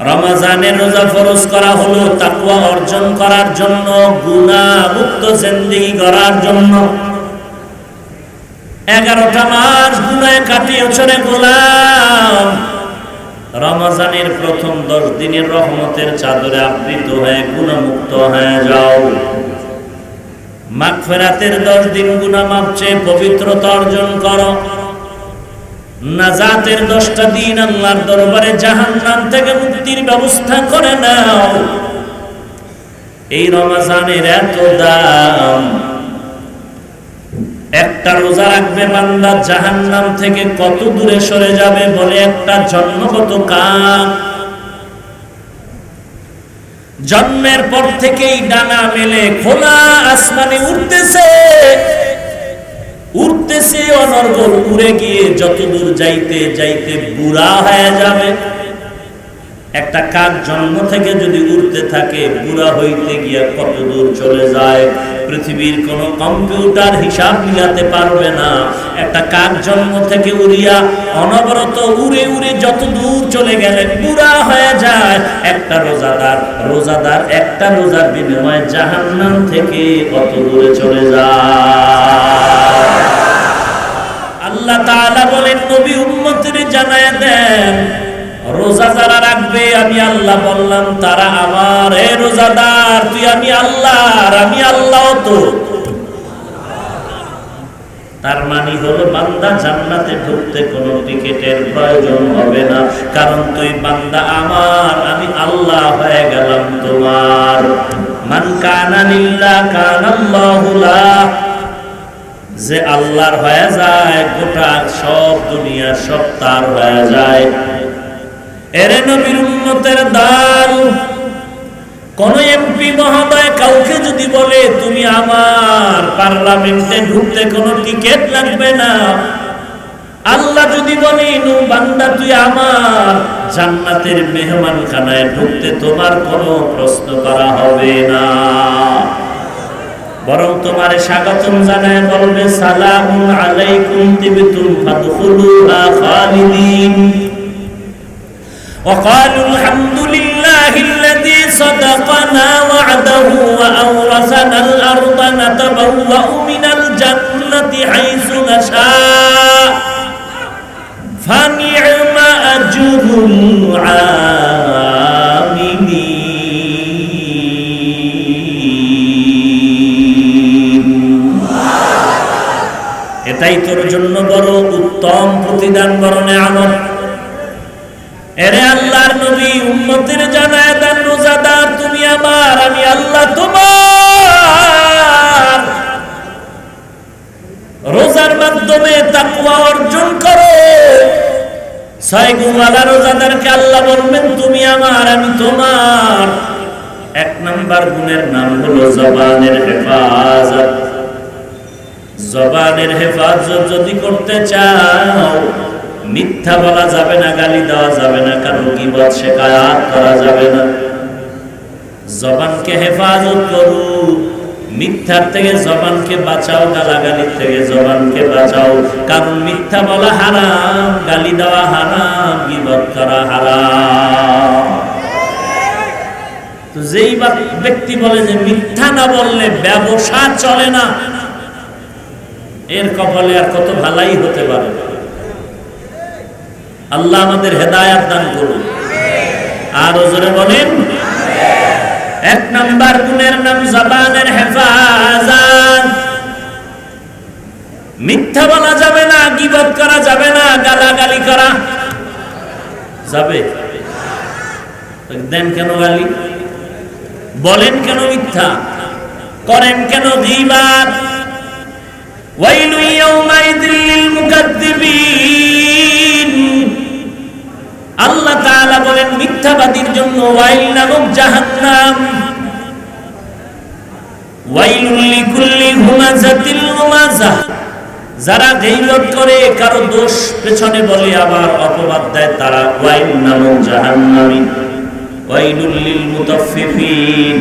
রমজানের রোজা ফরজ করা হলো তাকওয়া অর্জন করার জন্য, গুনাহ মুক্ত জিন্দেগি গড়ার জন্য। 11টা মাস গুনাহে কাটিয়েছ রে গোলাম। রমজানের প্রথম 10 দিনের রহমতের চাদরে আবৃত হয়ে গুনাহমুক্ত হয়ে যাও। মাগফিরাতের 10 দিন গুনাহ মাফ চেয়ে পবিত্রতা অর্জন করো। নাজাতের 10টা দিন আল্লাহর দরবারে জাহান্নাম থেকে মুক্তির ব্যবস্থা করে নাও। এই রমজানের এত দাম। একটা রোজা রাখবে বান্দা জাহান্নাম থেকে কত দূরে সরে যাবে বলে একটা জন্মগত কাম। জন্মের পর থেকেই ডানা মেলে খোলা আসমানে উঠতেছে, উঠতেছে অনর্গল, উড়ে গিয়ে যত দূর যাইতে যাইতে বুড়া হয়ে যাবে। একটা কাক জন্ম থেকে যদি উড়তে থাকে, বুড়া হইতে গিয়া কত দূর চলে যায় পৃথিবীর কোন কম্পিউটার হিসাব মিলাতে পারবে না। একটা কাক জন্ম থেকে উড়িয়া অনবরত উড়ে উড়ে যত দূর চলে গেলে বুড়া হয়ে যায়। একটা রোজাদার একটা রোজার বিনিময়ে জাহান্নাম থেকে কত দূরে চলে যায়। আল্লাহ তাআলা বলেন, নবী উম্মতের জানায় দেন, রোজা যারা রাখবে আমি আল্লাহ বললাম তারা আমার। হে রোজাদার, তুই আমি আল্লাহ আর আমি আল্লাহ তো। তার মানে হলো বান্দা জান্নাতে ঢুকতে কোনো টিকেটের প্রয়োজন হবে না, কারণ তুই বান্দা আমার, আমি আল্লাহ হয়ে গেলাম তোমার। মান কানা লিল্লাহ কানাল্লাহু লাহ। যে আল্লাহর হয়ে যায় গোটা সব দুনিয়া সব তার হয়ে যায়। এরে নবীর উম্মতের দল, কোন এমপি মহোদয় কাউকে যদি বলে তুমি আমার, পার্লামেন্টে ঢুকতে কোনো টিকিট লাগবে না। আল্লাহ যদি বলে নু বান্দা তুই আমার, জান্নাতের মেহমানখানায় ঢুকতে তোমার কোনো প্রশ্ন করা হবে না, বরং তোমারে স্বাগতম জানায় বলবে সালামুন আলাইকুম তিবতুম ফাদখুলুহা খালিদিন। وقالوا الحمد لله الذي صدقنا وعده وأورثنا الأرض نتبوأ من الجنة حيث نشاء فنعم أجر العاملين। এটাই তোর জন্য বড় উত্তম প্রতিদান, বড় নেয়ামত। এরে আল্লাহর নবী উম্মতের জানায় দেন, রোজাদার তুমি আমার, আমি আল্লাহ তোমার। রোজার মাধ্যমে তাকওয়া অর্জন করো। 6 গুণওয়ালা রোজাদারকে আল্লাহ বলবেন তুমি আমার, আমি তোমার। 1 নাম্বার গুণের নাম হলো জবানের হেফাজত। জবানের হেফাজত যদি করতে চাও, মিথ্যা বলা যাবে না, গালি দেওয়া যাবে না, কারো গীবত শিকায়াত করা যাবে না। জবানকে হেফাজত করো, মিথ্যার থেকে জবানকে বাঁচাও, গালাগালির থেকে জবানকে বাঁচাও, কারণ মিথ্যা বলা হারাম, গালি দেওয়া হারাম, গীবত করা হারাম। তো যেই ব্যক্তি বলে যে মিথ্যা না বললে ব্যবসা চলে না, এর কপালে আর কত ভালাই হতে পারে। আল্লাহ আমাদের হেদায়াত দান করুন। আর জোরে বলেন, 1 নাম্বার গুণের নাম জবানের হেফাজত। মিথ্যা বলা যাবে না, গীবত করা যাবে না, গালাগালি করা যাবে। দেন কেন গালি, বলেন কেন মিথ্যা, করেন কেন গীবত। ওয়াইলু ইয়াউমাইযিল লিল মুকাদ্দিবিন। আল্লাহ তাআলা বলেন মিথ্যাবাদীর জন্য ওয়াইল নামক জাহান্নাম। ওয়াইলুল লিকুল্লি হুমাযাতিল লুমাযাহ। যারা গীবত করে, কারো দোষ পেছনে বলে আবার অপবাদ দেয়, তারা ওয়াইল নামক জাহান্নামী। ওয়াইলুল লিল মুতাফফিফিন।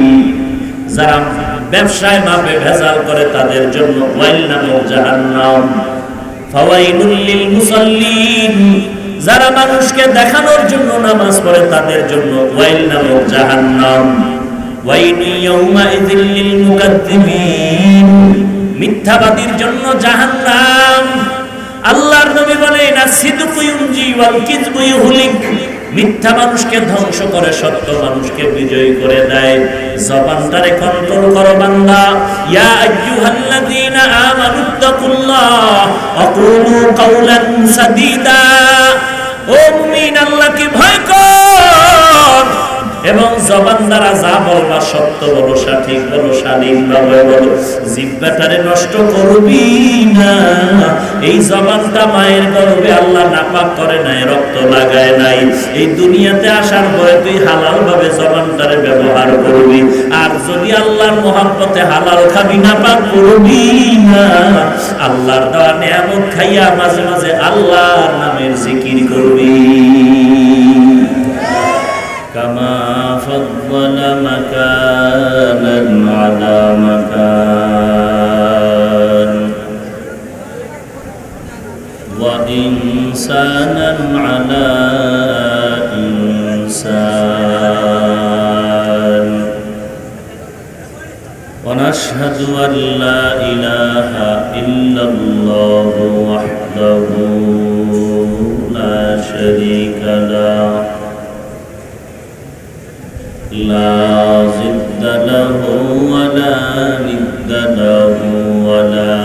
যারা ব্যবসায় মাপে ভেজাল করে, তাদের জন্য ওয়াইল নামক জাহান্নাম। ফাওয়াইলুল লিল মুসাল্লিন। যারা মানুষকে দেখানোর জন্য নামাজ পড়ে তাদের জন্য ওয়াইল নামক জাহান্নাম। ওয়াইলু ইয়াউমাইযিল লিল মুকাদ্দিমিন, মিথ্যাবাদীর জন্য জাহান্নাম। আল্লাহর নবী বলেন আসিদকু ইউনজি ওয়াল কিযবু ইউহলিক, মিথ্যা মানুষকে ধ্বংস করে, সত্য মানুষকে বিজয়ী করে দেয়। জবানটারে কন্ট্রোল করো বান্দা। ইয়া আইয়ুহাল্লাযীনা আমানুত্তাকুল্লাহ ওয়া কুলু কাওলান সাদীদা, ও মুমিন আল্লাহকে ভয় কর এবং জবান দ্বারা যা বলবা সত্য বলো, সঠিক বলো, শালীনভাবে বলো। জিহ্বাটারে নষ্ট করবি না। এই জবানটা মায়ের গর্ভে আল্লাহ নাপাক করে নাই, রক্ত লাগায় নাই। এই দুনিয়াতে আসার পরে তুই হালাল ভাবে জবানটারে ব্যবহার করবি। আর যদি আল্লাহর মহব্বতে হালাল খাবি, নাপাক করবি না। আল্লাহর দেওয়া নিয়ামত খাইয়া মাঝে মাঝে আল্লাহর নামের জিকির করবি। কামা ফাদ্দালা মাকানান আলা মাকান ওয়া ইনসানান আলা ইনসান ওয়া নাশহাদু আল লা ইলাহা ইল্লাল্লাহু ওয়াহদাহু লা শারীকা লাহু لا ضد له ولا ند له ولا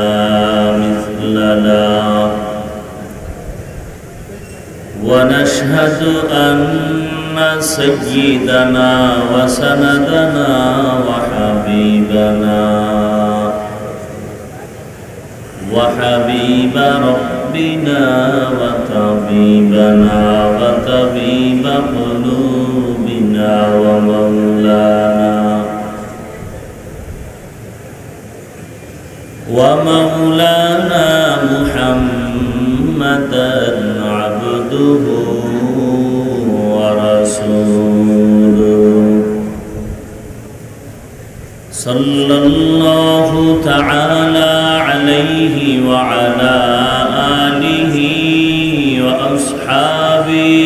مثل له ونشهد أن سيدنا وسندنا وحبيب ربنا وطبيبنا وطبيب قلوبنا ومولانا محمدا عبده ورسوله صلى الله تعالى عليه وعلى آله وأصحابه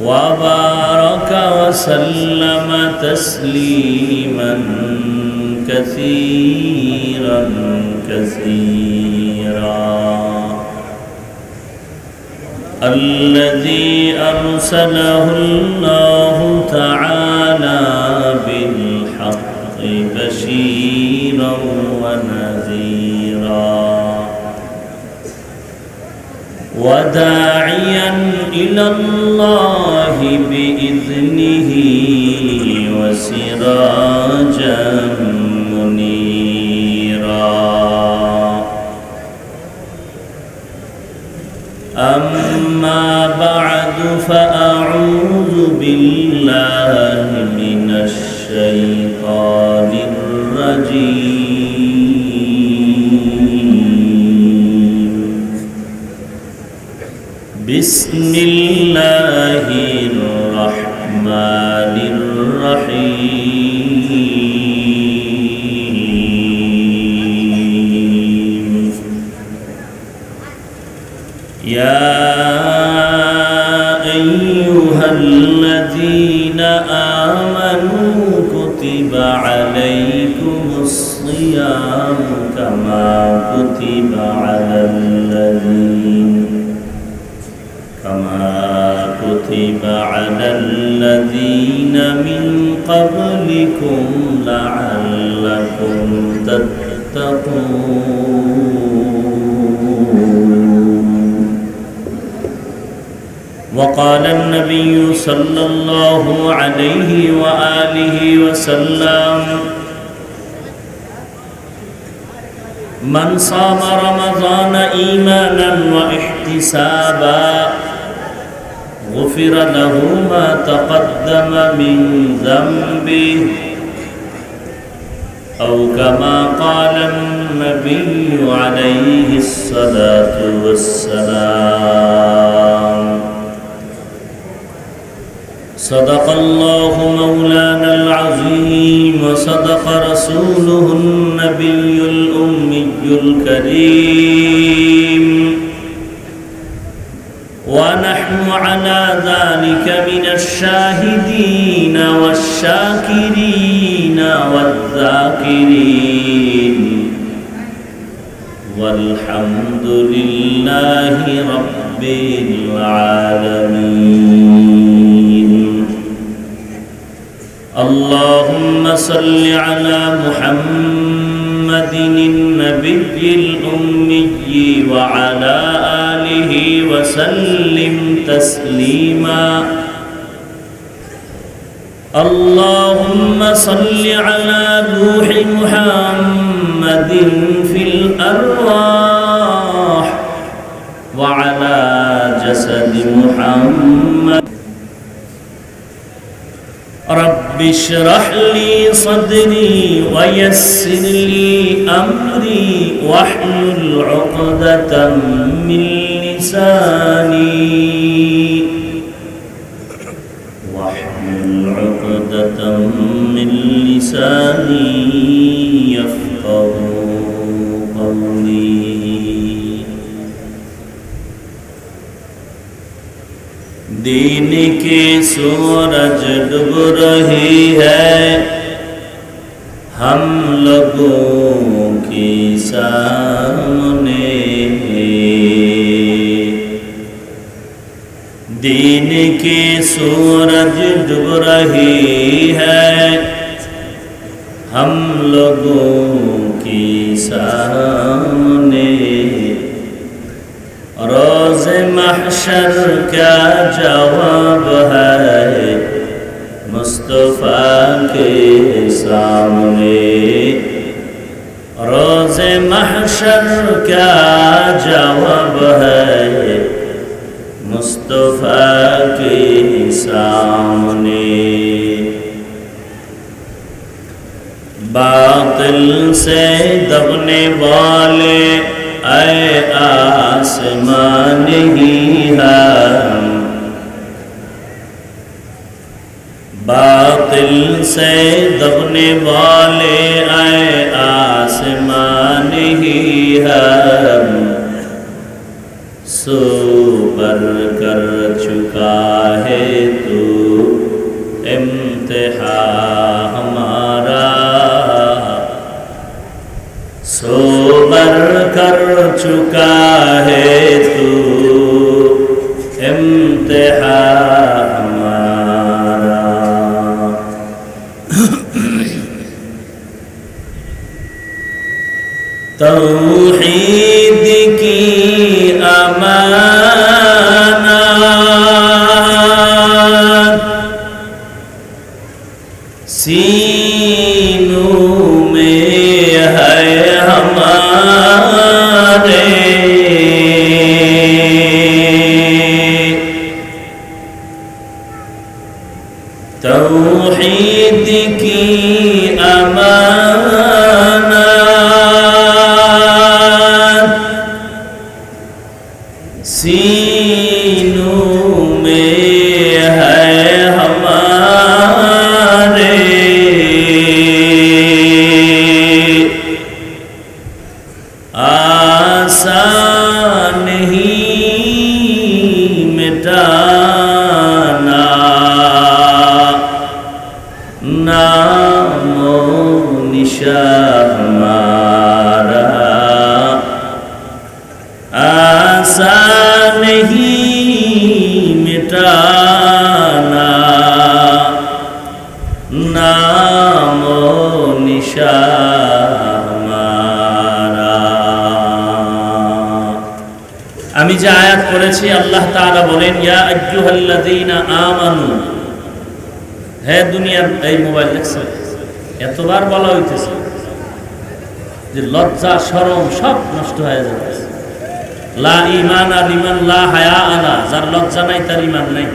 وبارك وسلم تسليما كثيرا الذي أرسله الله تعالى بالحق بشيرا ونذيرا وداعيا إلى الله بإذنه وسراجا منيرا. أما بعد فأعوذ بالله من الشيطان الرجيم. بسم الله الرحمن الرحيم. يا أيها الذين آمنوا كتب عليكم الصيام كما كتب على الذين من قبلكم لعلكم تتقون. وقال النبي صلى الله عليه وآله وسلم: من صام رمضان إيمانا واحتسابا غفر له ما تقدم من ذنبه أو كما قال النبي عليه الصلاة والسلام. صدق الله مولانا العظيم ورسوله النبي الأمي الكريم ونحن على ذلك من الشاهدين والشاكرين والذاكرين والحمد لله رب العالمين. اللهم صل على محمد النبي الأمي وعلى آله وسلم تسليما. اللهم صل على روح محمد في الأرواح وعلى جسد محمد. رب اشرح لي صدري ويسر لي أمري واحلل عقدة من لساني يفقه قولي. دین کے سورج ڈوب رہی ہے ہم لوگوں کے سامنے. دین کے سورج ڈوب رہی ہے ہم لوگوں کے سامنے. روز محشر کیا جواب ہے مصطفیٰ کے سامنے. روز محشر کیا جواب ہے مصطفیٰ کے سامنے. باطل سے دبنے والے اے آسمان ہی ہم. باطل سے دبنے والے اے آسمان ہی ہم. سو پر کر چکا ہے تو امتحان ہمارا. سو بر کر چکا ہے تو امتحان ہمارا. توحید کی امانت سینوں میں ہے ہمارے. توحید کی امانت سینوں میں ہے ہمارے. آسان نہیں مٹانا نام و نشان ہمارا. آسان نہیں مٹانا نام و نشان ہمارا. আমি যে আয়াত পড়েছি আল্লাহ তাআলা বলেন ইয়া আইয়ুহাল্লাযীনা আমানু. হে দুনিয়ার এই মোবাইল দেখছো এতবার বলা হইতেছে যে লজ্জা শরম সব নষ্ট হয়ে যাবে. লা ঈমান লিমান লা হায়া আলা. যার লজ্জা নাই তার ঈমান নাই.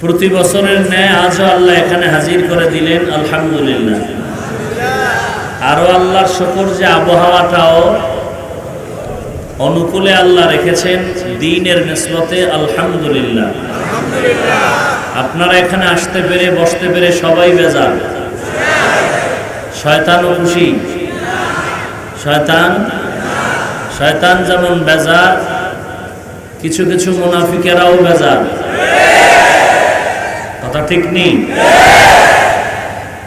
প্রতি বছরের ন্যায় আজও আল্লাহ এখানে হাজির করে দিলেন, আলহামদুলিল্লাহ। আরো আল্লাহর শুকর যে আবহাওয়াটাও অনুকূলে আল্লাহ রেখেছেন দ্বীনের নিসবতে। আলহামদুলিল্লাহ। আপনারা এখানে আসতে পেরে বসতে পেরে সবাই বেজার? শয়তানও খুশি? শয়তান যেমন বেজার, কিছু কিছু মুনাফিকেরাও বেজার। কথা ঠিক নেই?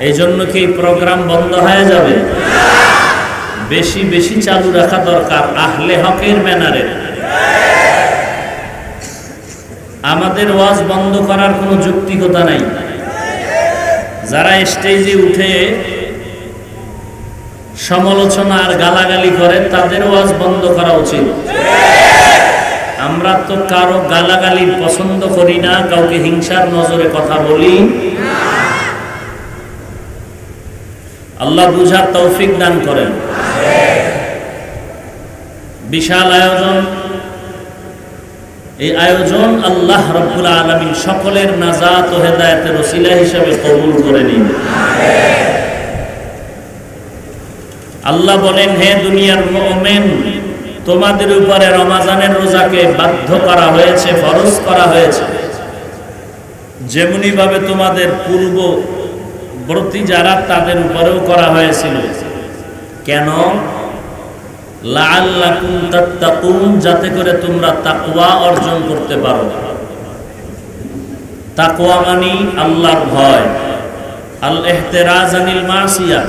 এই জন্য কি প্রোগ্রাম বন্ধ হয়ে যাবে? বেশি বেশি চালু রাখা দরকার আহলে হকের ব্যানারে। আমাদের ওয়াজ বন্ধ করার কোনো যৌক্তিকতা নাই। যারা স্টেজে উঠে সমালোচনা আর গালাগালি করে তাদের ওয়াজ বন্ধ করা উচিত। আমরা তো কারো গালাগালি পছন্দ করি না, কাউকে হিংসার নজরে কথা বলি। আল্লাহ বুঝার তৌফিক দান করেন। বিশাল আয়োজন, এই আয়োজন আল্লাহ রাব্বুল আলামিন সকলের নাজাত ও হেদায়েতের ওসিলা হিসেবে কবুল করে নিন। আল্লাহ বলেন, হে দুনিয়ার মুমিন, তোমাদের উপরে রমজানের রোজাকে বাধ্য করা হয়েছে, ফরজ করা হয়েছে, যেমনি ভাবে তোমাদের পূর্ববর্তী যারা তাদের উপরেও করা হয়েছিল। কেন? লাআল্লাকুম তাত্তাকুন, যাতে করে তোমরা তাকওয়া অর্জন করতে পারো। তাকওয়া মানে আল্লাহর ভয়, আল ইহতিরাজ আনিল মাসিয়া,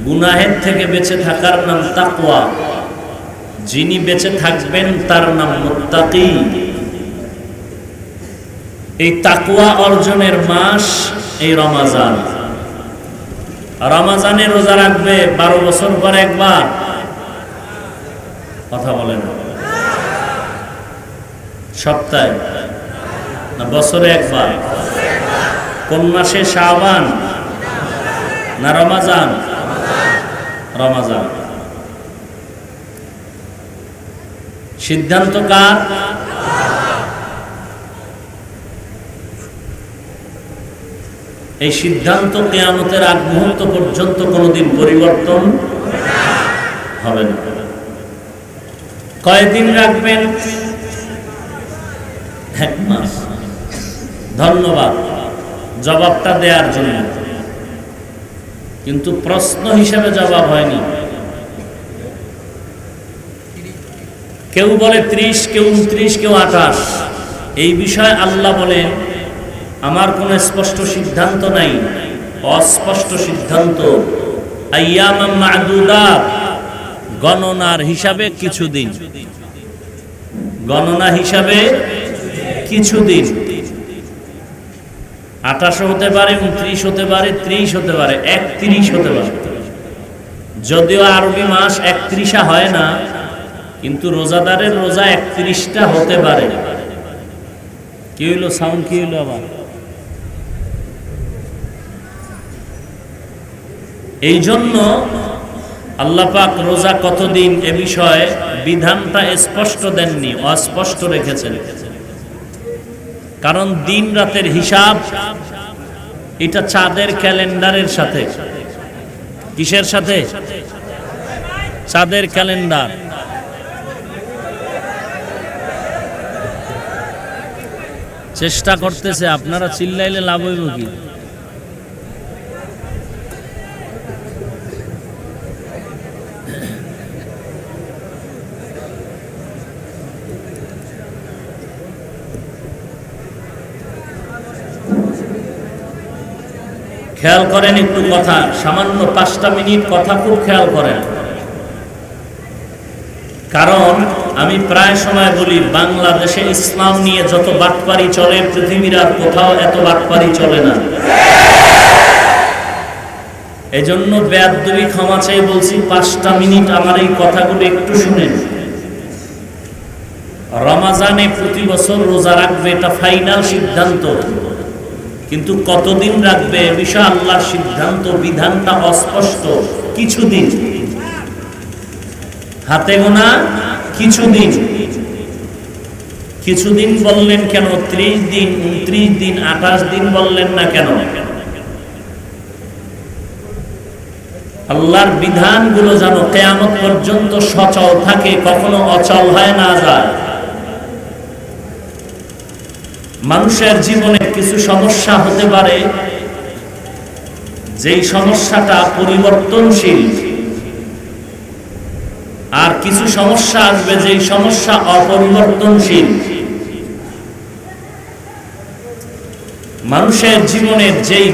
গুনাহের থেকে বেঁচে থাকার নাম তাকওয়া। যিনি বেঁচে থাকবেন তার নাম মুত্তাকি। এই তাকওয়া অর্জনের মাস এই রমজান। রমজানে রোজা রাখবে 12 বছর পর একবার। কথা বলেন? সপ্তাহে না বছরে একবার? কোন মাসে? শাবান না রমজান? রমজান। সিদ্ধান্ত কার? এই সিদ্ধান্ত কিয়ামতের আগ মুহূর্ত পর্যন্ত কোনোদিন পরিবর্তন হবে না। কয়দিন রাখবেন? 1 মাস। ধন্যবাদ জবাবটা দেওয়ার জন্য, কিন্তু প্রশ্ন হিসেবে জবাব হয়নি। কেউ বলে 30, কেউ 29, কেউ 28। এই বিষয়ে আল্লাহ বলেন, আমার কোনো স্পষ্ট সিদ্ধান্ত নাই, অস্পষ্ট সিদ্ধান্ত। আইয়ামাম মা'দুদাত, গণনার হিসাবে কিছুদিন, গণনা হিসাবে কিছুদিন। 28 হতে পারে, 29 হতে পারে, 30 হতে পারে, 31 হতে পারে। যদিও আরবি মাস 31 হয় না, কিন্তু রোজাদারের রোজা 31টা হতে পারে। কি হইল? সাউন্ড কি হইল আবার? এই জন্য আল্লাহ পাক রোজা কতদিন এ বিষয়ে বিধানটা স্পষ্ট দেননি, অস্পষ্ট রেখেছেন। কারণ দিন রাতের হিসাব এটা চাঁদের ক্যালেন্ডারের সাথে। কিসের সাথে? চাঁদের ক্যালেন্ডার। চেষ্টা করতেছে, আপনারা চিল্লাইলে লাভ হইব কি? খেয়াল করেন একটু কথা, সামান্য 5টা মিনিট কথা খুব খেয়াল করেন। কারণ আমি প্রায় সময় বলি, বাংলাদেশে ইসলাম নিয়ে যত বাটপারি চলে পৃথিবীর আর কোথাও এত বাটপারি চলে না। এজন্য বেয়াদবি ক্ষমা চেয়ে বলছি, 5টা মিনিট আমার এই কথাগুলো একটু শুনেন। রমজানে প্রতি বছর রোজা রাখবে, এটা ফাইনাল সিদ্ধান্ত, কিন্তু কতদিন রাখবে এ বিষয়ে আল্লাহর সিদ্ধান্ত, বিধানটা অস্পষ্ট। কিছুদিন, হাতে গোনা কিছুদিন। কিছুদিন বললেন কেন? 30 দিন, 29 দিন, 28 দিন বললেন না কেন? আল্লাহর বিধানগুলো যেন কিয়ামত পর্যন্ত সচল থাকে, কখনো অচল হয় না যায়। মানুষের জীবনে কিছু সমস্যা হতে পারে, যেই সমস্যাটা পরিবর্তনশীল, আর কিছু সমস্যা আসবে যেই সমস্যা অপরিবর্তনশীল। মানুষের জীবনের যেই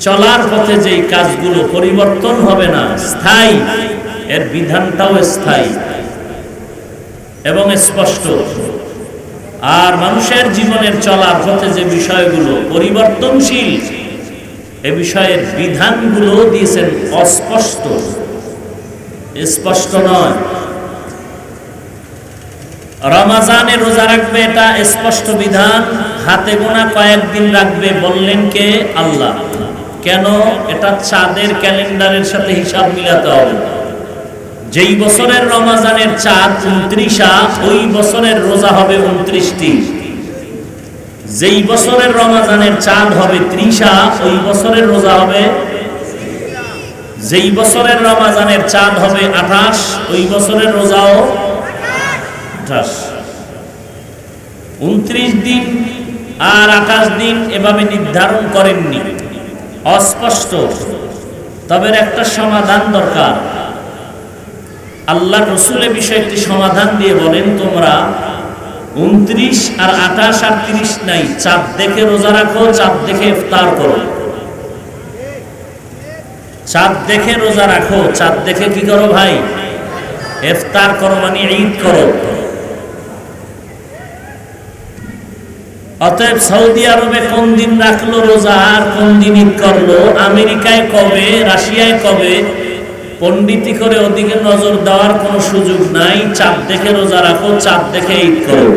চলার পথে যেই কাজগুলো পরিবর্তন হবে না, স্থায়ী, এর বিধানটাও স্থায়ী এবং স্পষ্ট। আর মানুষের জীবনের চলার পথে যে বিষয়গুলো পরিবর্তনশীল, এ বিষয়ের বিধানগুলো দিয়েছেন অস্পষ্ট, স্পষ্ট নয়। রমজানে রোজা রাখবে, এটা স্পষ্ট বিধান, হাতে গোনা কয়েকদিন রাখবে, বললেন কে? আল্লাহ। কেন? এটা চাঁদের ক্যালেন্ডারের সাথে হিসাব মিলাতে হবে। যেই বছরের রমজানের চাঁদ 29, ওই বছরের রোজা হবে 29টি। যেই বছরের রমজানের চাঁদ হবে 30, ওই বছরের রোজা হবে। যেই বছরের রমজানের চাঁদ হবে 28, ওই বছরের রোজাও 28। 29 দিন আর 28 দিন এভাবে নির্ধারণ করেননি, অস্পষ্ট। তবে একটা সমাধান দরকার। আল্লাহ রসুলের বিষয়টি সমাধান দিয়ে বলেন, তোমরা 29 আর 28 আর 30 নাই, চাঁদ দেখে রোজা রাখো, চাঁদ দেখে ইফতার করো। চাঁদ দেখে রোজা রাখো, চাঁদ দেখে কি করো ভাই? ইফতার করো, মানে ঈদ করো। অতএব সৌদি আরবে কোন দিন রাখলো রোজা আর কোন দিন ঈদ করলো, আমেরিকায় কবে, রাশিয়ায় কবে, পণ্ডিতি করে ওদিকে নজর দেওয়ার কোনো সুযোগ নাই। চাঁদ দেখে রোজা রাখো, চাঁদ দেখে ঈদ করো।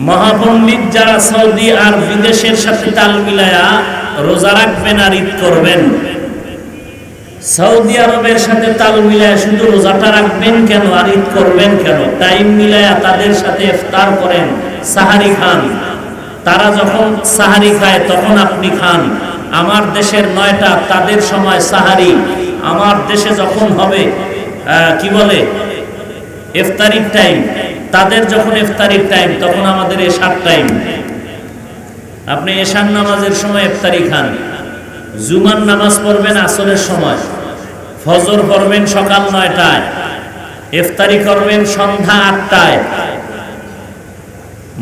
মহাপণ্ডিত যারা সৌদি আর বিদেশের সাথে তাল মিলায়া রোজা রাখবেন আর ঈদ করবেন, সৌদি আরবের সাথে তাল মিলায়া শুধু রোজাটা রাখবেন কেন আর ঈদ করবেন কেন? টাইম মিলায়া তাদের সাথে ইফতার করেন, সাহারি খান। তারা যখন সাহারি খায় তখন আপনি খান। আমার দেশের 9টা, তাদের সময় সাহারি। আমার দেশে যখন হবে কি বলে ইফতারির টাইম, তাদের যখন ইফতারির টাইম তখন আমাদের এশার টাইম। আপনি এশার নামাজের সময় ইফতারি খান, জুমার নামাজ পড়বেন আসরের সময়, ফজর পড়বেন সকাল 9টায়, ইফতারি করবেন সন্ধ্যা 8টায়।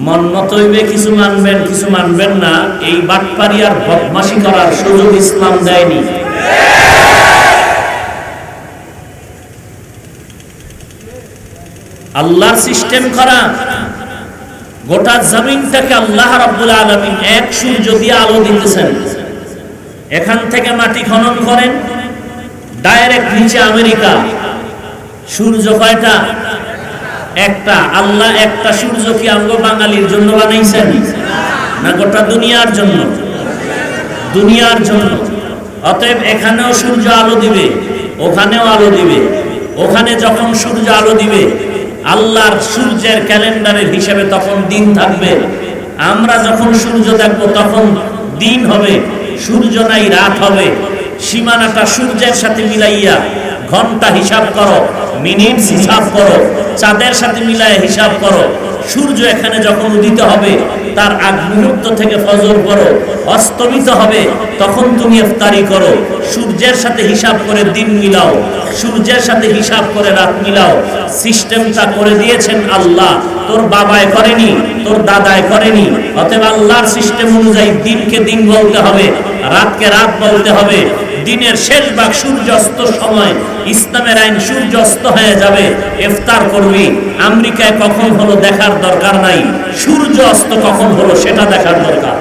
মন মত হইবে, কিছু মানবেন কিছু মানবেন না। এই বাটপারি আর বদমাশি করার সুযোগ ইসলাম দেয়নি। আল্লাহর সিস্টেম করা, গোটা জমিনটাকে আল্লাহ রাব্বুল আলামিন এক সূর্য দিয়ে আলো দিতেছেন। এখান থেকে মাটি খনন করেন, ডাইরেক্ট নিচে আমেরিকা। সূর্য কয়টা? একটা। আল্লাহ একটা সূর্য কি আমরা বাঙালির জন্য বানাইছেন না গোটা দুনিয়ার জন্য? দুনিয়ার জন্য। অতএব এখানেও সূর্য আলো দিবে, ওখানেও আলো দিবে। ওখানে যখন সূর্য আলো দিবে, আল্লাহর সূর্যের ক্যালেন্ডারের হিসেবে তখন দিন থাকবে। আমরা যখন সূর্য দেখব তখন দিন হবে, সূর্য নাই রাত হবে। সীমানাটা সূর্যের সাথে মিলাইয়া ঘন্টা হিসাব করো, মিনিট হিসাব করো, চাঁদের সাথে মিলাইয়া হিসাব করো। সূর্য এখানে যখন উদিত হবে তার আগ মুহূর্ত থেকে ফজর পড়ো, অস্তমিত হবে তখন তুমি ইফতারি করো। সূর্যের সাথে হিসাব করে দিন মিলাও, সূর্যের সাথে হিসাব করে রাত মিলাও। সিস্টেমটা করে দিয়েছেন আল্লাহ, তোর বাবায় করেনি, তোর দাদায় করেনি। অতএব আল্লাহর সিস্টেম অনুযায়ী দিনকে দিন বলতে হবে, রাতকে রাত বলতে হবে। দিনের শেষ ভাগ সূর্যাস্ত সময়, ইসলামের আইন সূর্যাস্ত হয়ে যাবে, ইফতার করবি। আমেরিকায় কখন হলো দেখার দরকার নাই, সূর্য অস্ত কখন হলো সেটা দেখার দরকার।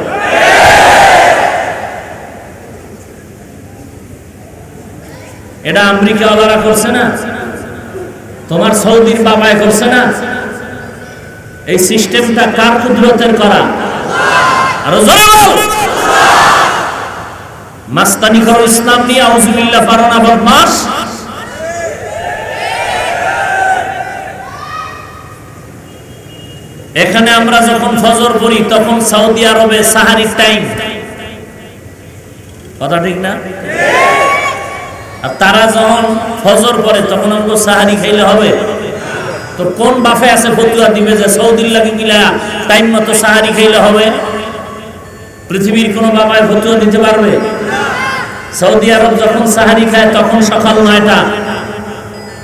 এটা আমেরিকাওয়ালারা করছে না, তোমার সৌদির বাবায় করছে না। এই সিস্টেমটা কার কুদরতের করা? আরো জোরে বল। মাস্তানি করো ইসলাম নিয়ে, আউযুবিল্লাহ পারো না বদমাশ। এখানে আমরা যখন ফজর পড়ি তখন সৌদি আরবে সাহারির টাইম। কথা ঠিক না? আর তারা যখন ফজর পরে তখন আমরা সাহারি খাইলে হবে? তো কোন বাফে আছে ফতুয়া দিবে যে সৌদির লাগে মিলা টাইম মতো সাহারি খাইলে হবে? পৃথিবীর কোন বাবায় ফতুয়া দিতে পারবে? সৌদি আরব যখন সাহারি খায় তখন সকাল 9টা,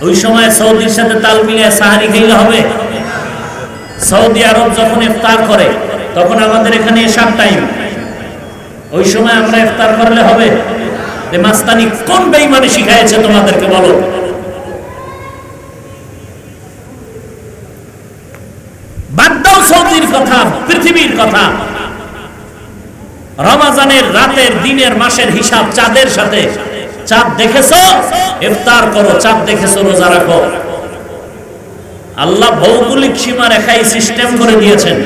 ওই সময় সৌদির সাথে তাল মিলিয়ে সাহারি খাইলে হবে? সৌদি আরব যখন ইফতার করে তখন আমাদের এখানে এশার টাইম, ওই সময় আমরা ইফতার করলে হবে? মাস্তানি কোন বেঈমানি শিখাইছে তোমাদেরকে বলো? বাদ দাও সৌদির কথা, পৃথিবীর কথা। রমজানের রাতের, দিনের, মাসের হিসাব চাঁদের সাথে। চাঁদ দেখেছো, ইফতার করো। চাঁদ দেখেছো, রোজা রাখো। আল্লাহ ভৌগোলিক সীমা রেখায় সিস্টেম করে দিয়েছেন।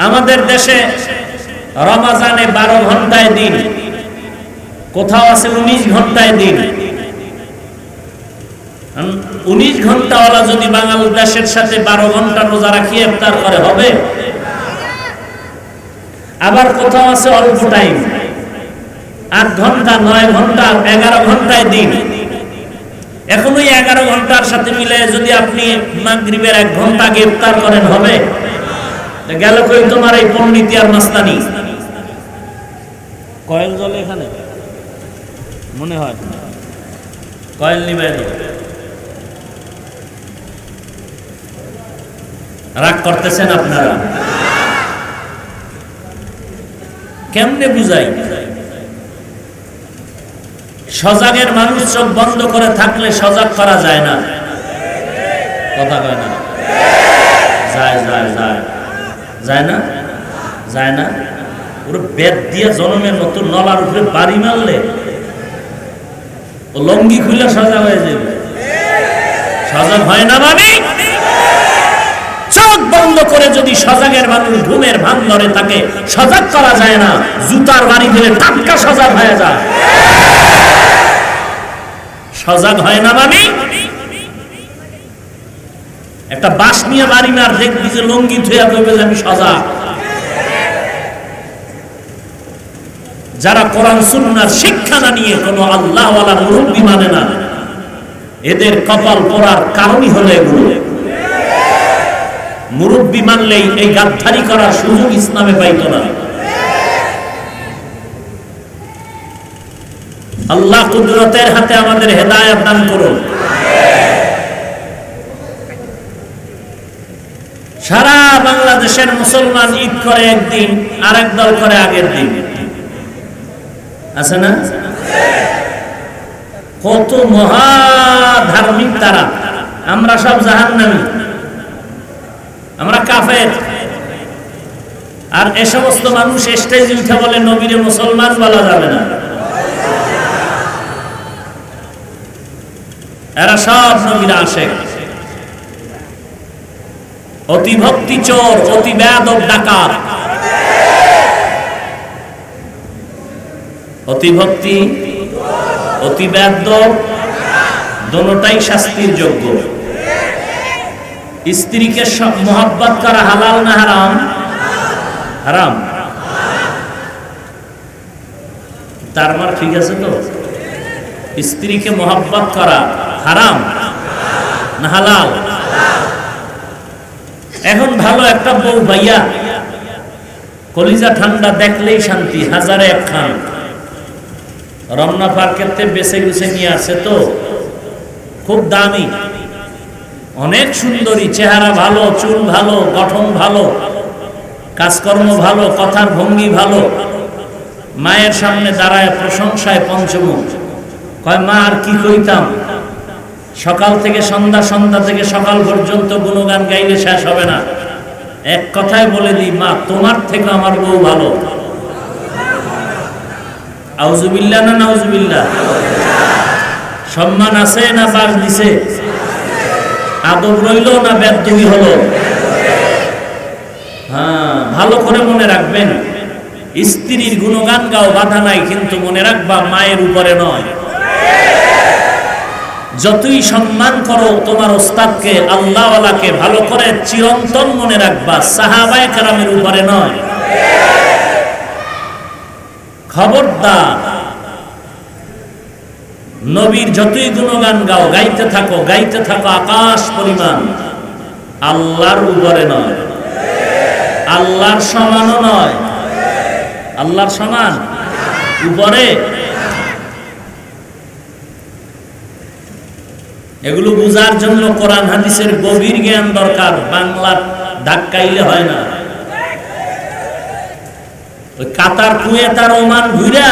আমাদের দেশে রমজানে 12 ঘন্টায় দিন, কোথাও আছে 19 ঘন্টায় দিন। 19 ঘন্টাওয়ালা যদি বাংলাদেশের সাথে 12 ঘন্টা রোজা রাখিয়ে ইফতার করে হবে? আবার কোথাও আছে অল্প টাইম, 8 ঘন্টা, 9 ঘন্টা, 11 ঘন্টায় দিন। এখন ওই 11 ঘন্টার সাথে মিলে যদি আপনি মাগরিবের 1 ঘন্টা আগে ইফতার করেন হবে? গেল কই তোমার এই পণ্ডিতি আর মাস্তানি? কয়েল জ্বলে এখানে মনে হয়, কয়েল নিবে। রাগ করতেছেন আপনারা? কেমনে বুঝাই? সজাগের মানুষ চোখ বন্ধ করে থাকলে সজাগ করা যায় না। কথা কয় না? যায় যায় যায় যায় না? যায় না? ওরা বেদ দিয়ে জনমের মতো নলার উপরে বাড়ি মারলে ও লঙ্গি খুলে সজাগ হয়ে যাবে। সজাগ হয় না মানে? চোখ বন্ধ করে যদি সজাগের মানুষ ঘুমের ভান ধরে তাকে সজাগ করা যায় না, জুতার বাড়ি দিলে টাটকা সজাগ হয়ে যায়। সজাগ হয় না মানে? একটা বাঁশ নিয়ে বাড়ি মার, দেখবি যে লঙ্গি ধুয়া কইবে যে আমি সজাগ। যারা কোরআন সুন্নাহর শিক্ষা না নিয়ে কোনো আল্লাহওয়ালা মুরব্বি মানে না, এদের কপাল পড়ার কারণই হলো এগুলো। মুরব্বি মানলেই এই গাদ্দারি করার সুযোগ ইসলামে পাইতো না। আল্লাহ কুদরতের হাতে আমাদের হেদায়েত দান করুন। সারা বাংলাদেশের মুসলমান ঈদ করে একদিন, আরেক দল করে আগের দিন, আছে না? কত মহা ধার্মিক তারা। আমরা সব জাহান্নামী, আমরা কাফের। আর এ সমস্ত মানুষ স্টেজে উঠে বলে নবীরে মুসলমান বলা যাবে না। এরা সব নবীর আশিক, অতি ভক্তি চোর, অতি বেয়াদব ডাকাত। অতি ভক্তি, অতি বেয়াদব, দোনোটাই শাস্তির যোগ্য। স্ত্রীকে মোহাব্বত করা হালাল না হারাম? হারাম। তার মানে ঠিক আছে তো? স্ত্রীকে মোহাব্বত করা হারাম না হালাল? এখন ভালো একটা বউ ভাইয়া, কলিজা ঠান্ডা, দেখলেই শান্তি, হাজারে একখান। রমনা পার্কেতে বেছে গুছে নিয়ে আসে, তো খুব দামি, অনেক সুন্দরী, চেহারা ভালো, চুল ভালো, গঠন ভালো, কাজকর্ম ভালো, কথার ভঙ্গি ভালো। মায়ের সামনে দাঁড়ায় প্রশংসায় পঞ্চমুখ। কয় মা আর কি কইতাম, সকাল থেকে সন্ধ্যা, সন্ধ্যা থেকে সকাল পর্যন্ত গুণগান গাইলে শেষ হবে না। এক কথায় বলে দিই, মা তোমার থেকে আমার বউ ভালো। আউযুবিল্লাহ না নাউযুবিল্লাহ? সম্মান আছে না বাস দিছে? আদব রইল না বেদবি হলো? হ্যাঁ, ভালো করে মনে রাখবেন, স্ত্রীর গুণগান গাও, বাধা নাই, কিন্তু মনে রাখবা মায়ের উপরে নয়। যতই সম্মান করো তোমার ওস্তাদকে, আল্লাহওয়ালাকে, ভালো করে চিরন্তন মনে রাখবা সাহাবায়ে কেরামের উপরে নয়। খবরদার, নবীর যতই গুণগান গাও, গাইতে থাকো আকাশ পরিমাণ, আল্লাহর উপরে নয়, আল্লাহর সমানও নয়। আল্লাহর সমান উপরে? এগুলো বুঝার জন্য কোরআন হাদিসের গভীর জ্ঞান দরকার, বাংলা ধাক্কাইলে হয় না। ওই কাতার, কুয়েত আর ওমান ঘুরা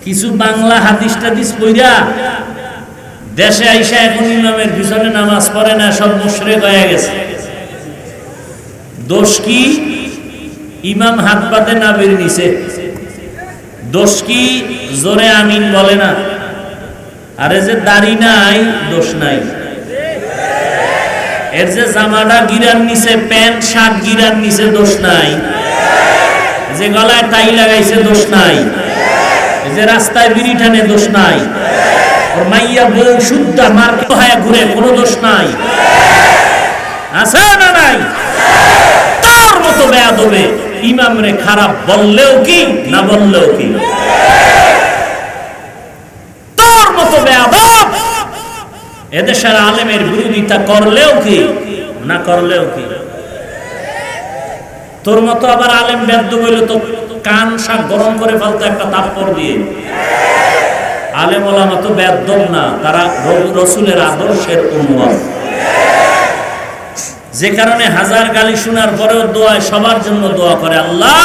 কিছু বাংলা হাদিস টাদিস পইরা দেশে আইসা এখন ইমামের পিছনে নামাজ পড়ে না, সব মুশরিক হয়ে গেছে। দোষ কি? ইমাম হাত পাতে নাবির নিচে। দোষ কি? জোরে আমিন বলে না। আরে যে দাড়ি নাই, দোষ নাই। এর যে জামাটা গিরার নিচে, প্যান্ট শার্ট গিরার নিচে, দোষ নাই। যে গলায় টাই লাগাইছে, দোষ নাই। যে রাস্তায় বিড়ি টানে, দোষ নাই। ওর মাইয়া বউ শুদ্ধা মার্কেট হয়ে ঘুরে, কোনো দোষ নাই। আছে না নাই? তার মতো বেয়াদবে ইমাম রে খারাপ বললেও কি, না বললেও কি, তোর মতো বেয়াদব এদেশের আলেমের বিরোধিতা করলেও কি, না করলেও কি। তোর মতো আবার আলেম বেদ্য বলে তো কান শাক গরম করে ফেলতো একটা থাপ্পড় দিয়ে। আলেম ওলামা তো বেদ্য না, তারা রসুলের আদর্শের উম্মত। যে কারণে হাজার গালি শোনার পরেও দোয়ায় সবার জন্য দোয়া করে, আল্লাহ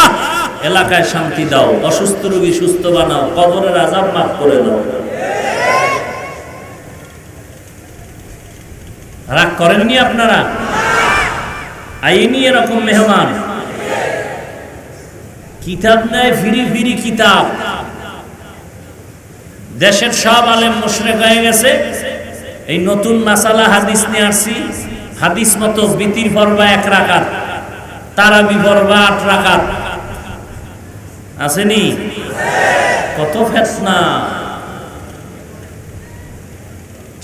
এলাকায় শান্তি দাও, অসুস্থ রোগী সুস্থ বানাও, কবরের আযাব মাফ করে দাও। রাগ করেননি আপনারা? আইনি এরকম মেহমান কিতাব নেয়, ফিরি ফিরি কিতাব। দেশের সব আলেম মুশরিক হয়ে গেছে। এই নতুন মাসালা হাদিস নিয়ে আসছি। হাদিস মতো বিতির পড়বা 1 রাকাত, তারাবি পড়বা 8 রাকাত। আসেনি? কত ফেতনা!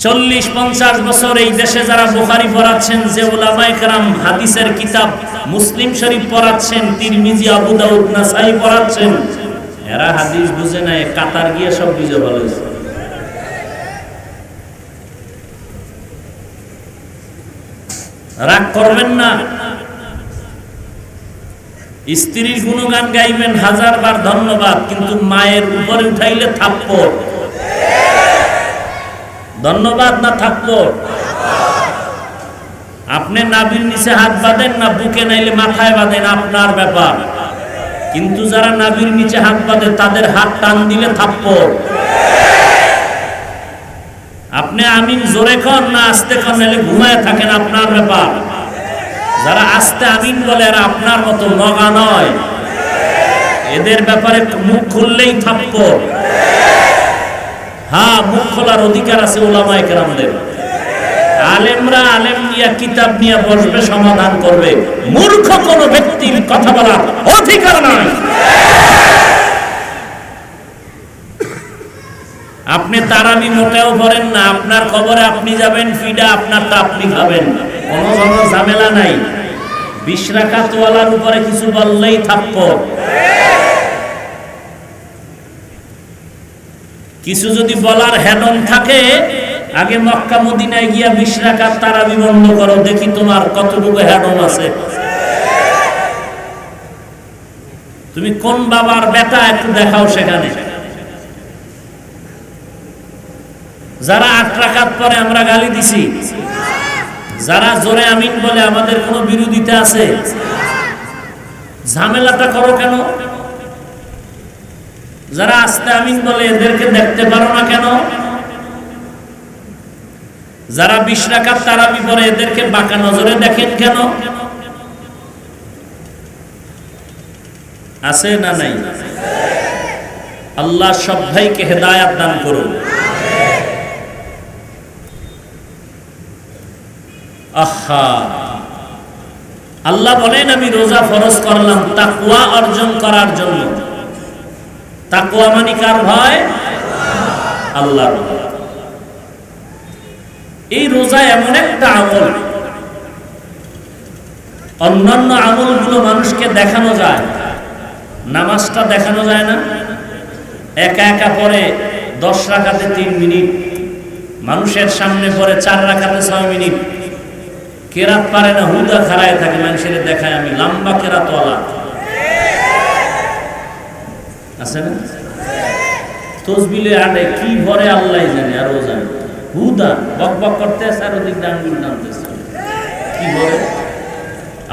40-50 বছর এই দেশে যারা বুখারী পড়াচ্ছেন, যে উলামায়ে কেরাম হাদিসের কিতাব মুসলিম শরীফ পড়াচ্ছেন, তিরমিজি, আবু দাউদ, নাসাই পড়াচ্ছেন, এরা হাদিস বুঝে না, কাতার গিয়ে সব বুঝে বলেছে। রাগ করবেন না। স্ত্রীর গুণগান গাইবেন 1000 বার ধন্যবাদ, কিন্তু মায়ের উপরে উঠাইলে থাপ্পড়। ধন্যবাদ না থাপ্পড়? আপনি নাভির নিচে হাত বাঁধেন না বুকে, নাইলে মাথায় বাঁধেন, আপনার ব্যাপার। কিন্তু যারা নাভির নিচে হাত বাঁধে তাদের হাত টান দিলে থাপ্পড়। আপনি আমিন জোরে কর না আস্তে কর, নাইলে ঘুমায় থাকেন, আপনার ব্যাপার। যারা আস্তে আমিন বলে এরা আপনার মতো মগা নয়, এদের ব্যাপারে মুখ খুললেই থাপ্পড়। হ্যাঁ, মুখ খোলার অধিকার আছে উলামায়ে কেরামদের। আলেমরা আলেম নিয়ে কিতাব নিয়ে বসবে, সমাধান করবে। মূর্খ কোন ব্যক্তির কথা বলার অধিকার নাই। আপনি তারাবি মোটেও পড়েন না, আপনার খবরে আপনি যাবেন, ফিডা আপনারটা আপনি খাবেন, কোনো ঝামেলা নাই। 20 রাকাত ওয়ালার উপরে কিছু বললেই থাপ্পড়। কিছু যদি বলার হেডন থাকে, আগে মক্কা মদিনায় গিয়া 20 রাকাত তারাবি বন্ধ করো, দেখি তোমার কতটুকু হেডন আছে। তুমি কোন বাবার বেটা একটু দেখাও সেখানে। যারা 8 রাকাত পরে আমরা গালি দিছি, যারা জোরে আমিন বলে আমাদের কোনো বিরোধিতা আছে? ঝামেলাটা করো কেন? যারা আস্তে আমিন বলে এদেরকে দেখতে পারো না কেন? যারা 20 রাকাত তারাবি পড়ে এদেরকে বাঁকা নজরে দেখেন কেন? আছে না নাই? আল্লাহ সব ভাইকে হেদায়েত দান করুন। আহা, আল্লাহ বলেন আমি রোজা ফরজ করলাম তাকওয়া অর্জন করার জন্য। তাকওয়া মানে কার ভয়? আল্লাহর ভয়। এই রোজা এমন একটা আমল, অন্যান্য আমলগুলো মানুষকে দেখানো যায়, নামাজটা দেখানো যায় না, একা একা পড়ে 10 রাকাতে 3 মিনিট, মানুষের সামনে পড়ে 4 রাকাতে 6 মিনিট, কেরাত পারে না, হুদা খাড়ায় থাকে, মানুষের দেখায় আমি লম্বা কেরাতওয়ালা আছে না, তসবিলে আড়ে কি ভরে আল্লাহ জানে, আর ও জানে, হুদা বক বক করতে আছে আর ওদিক ডাঙ্গুল টানতেছে, কি ভরে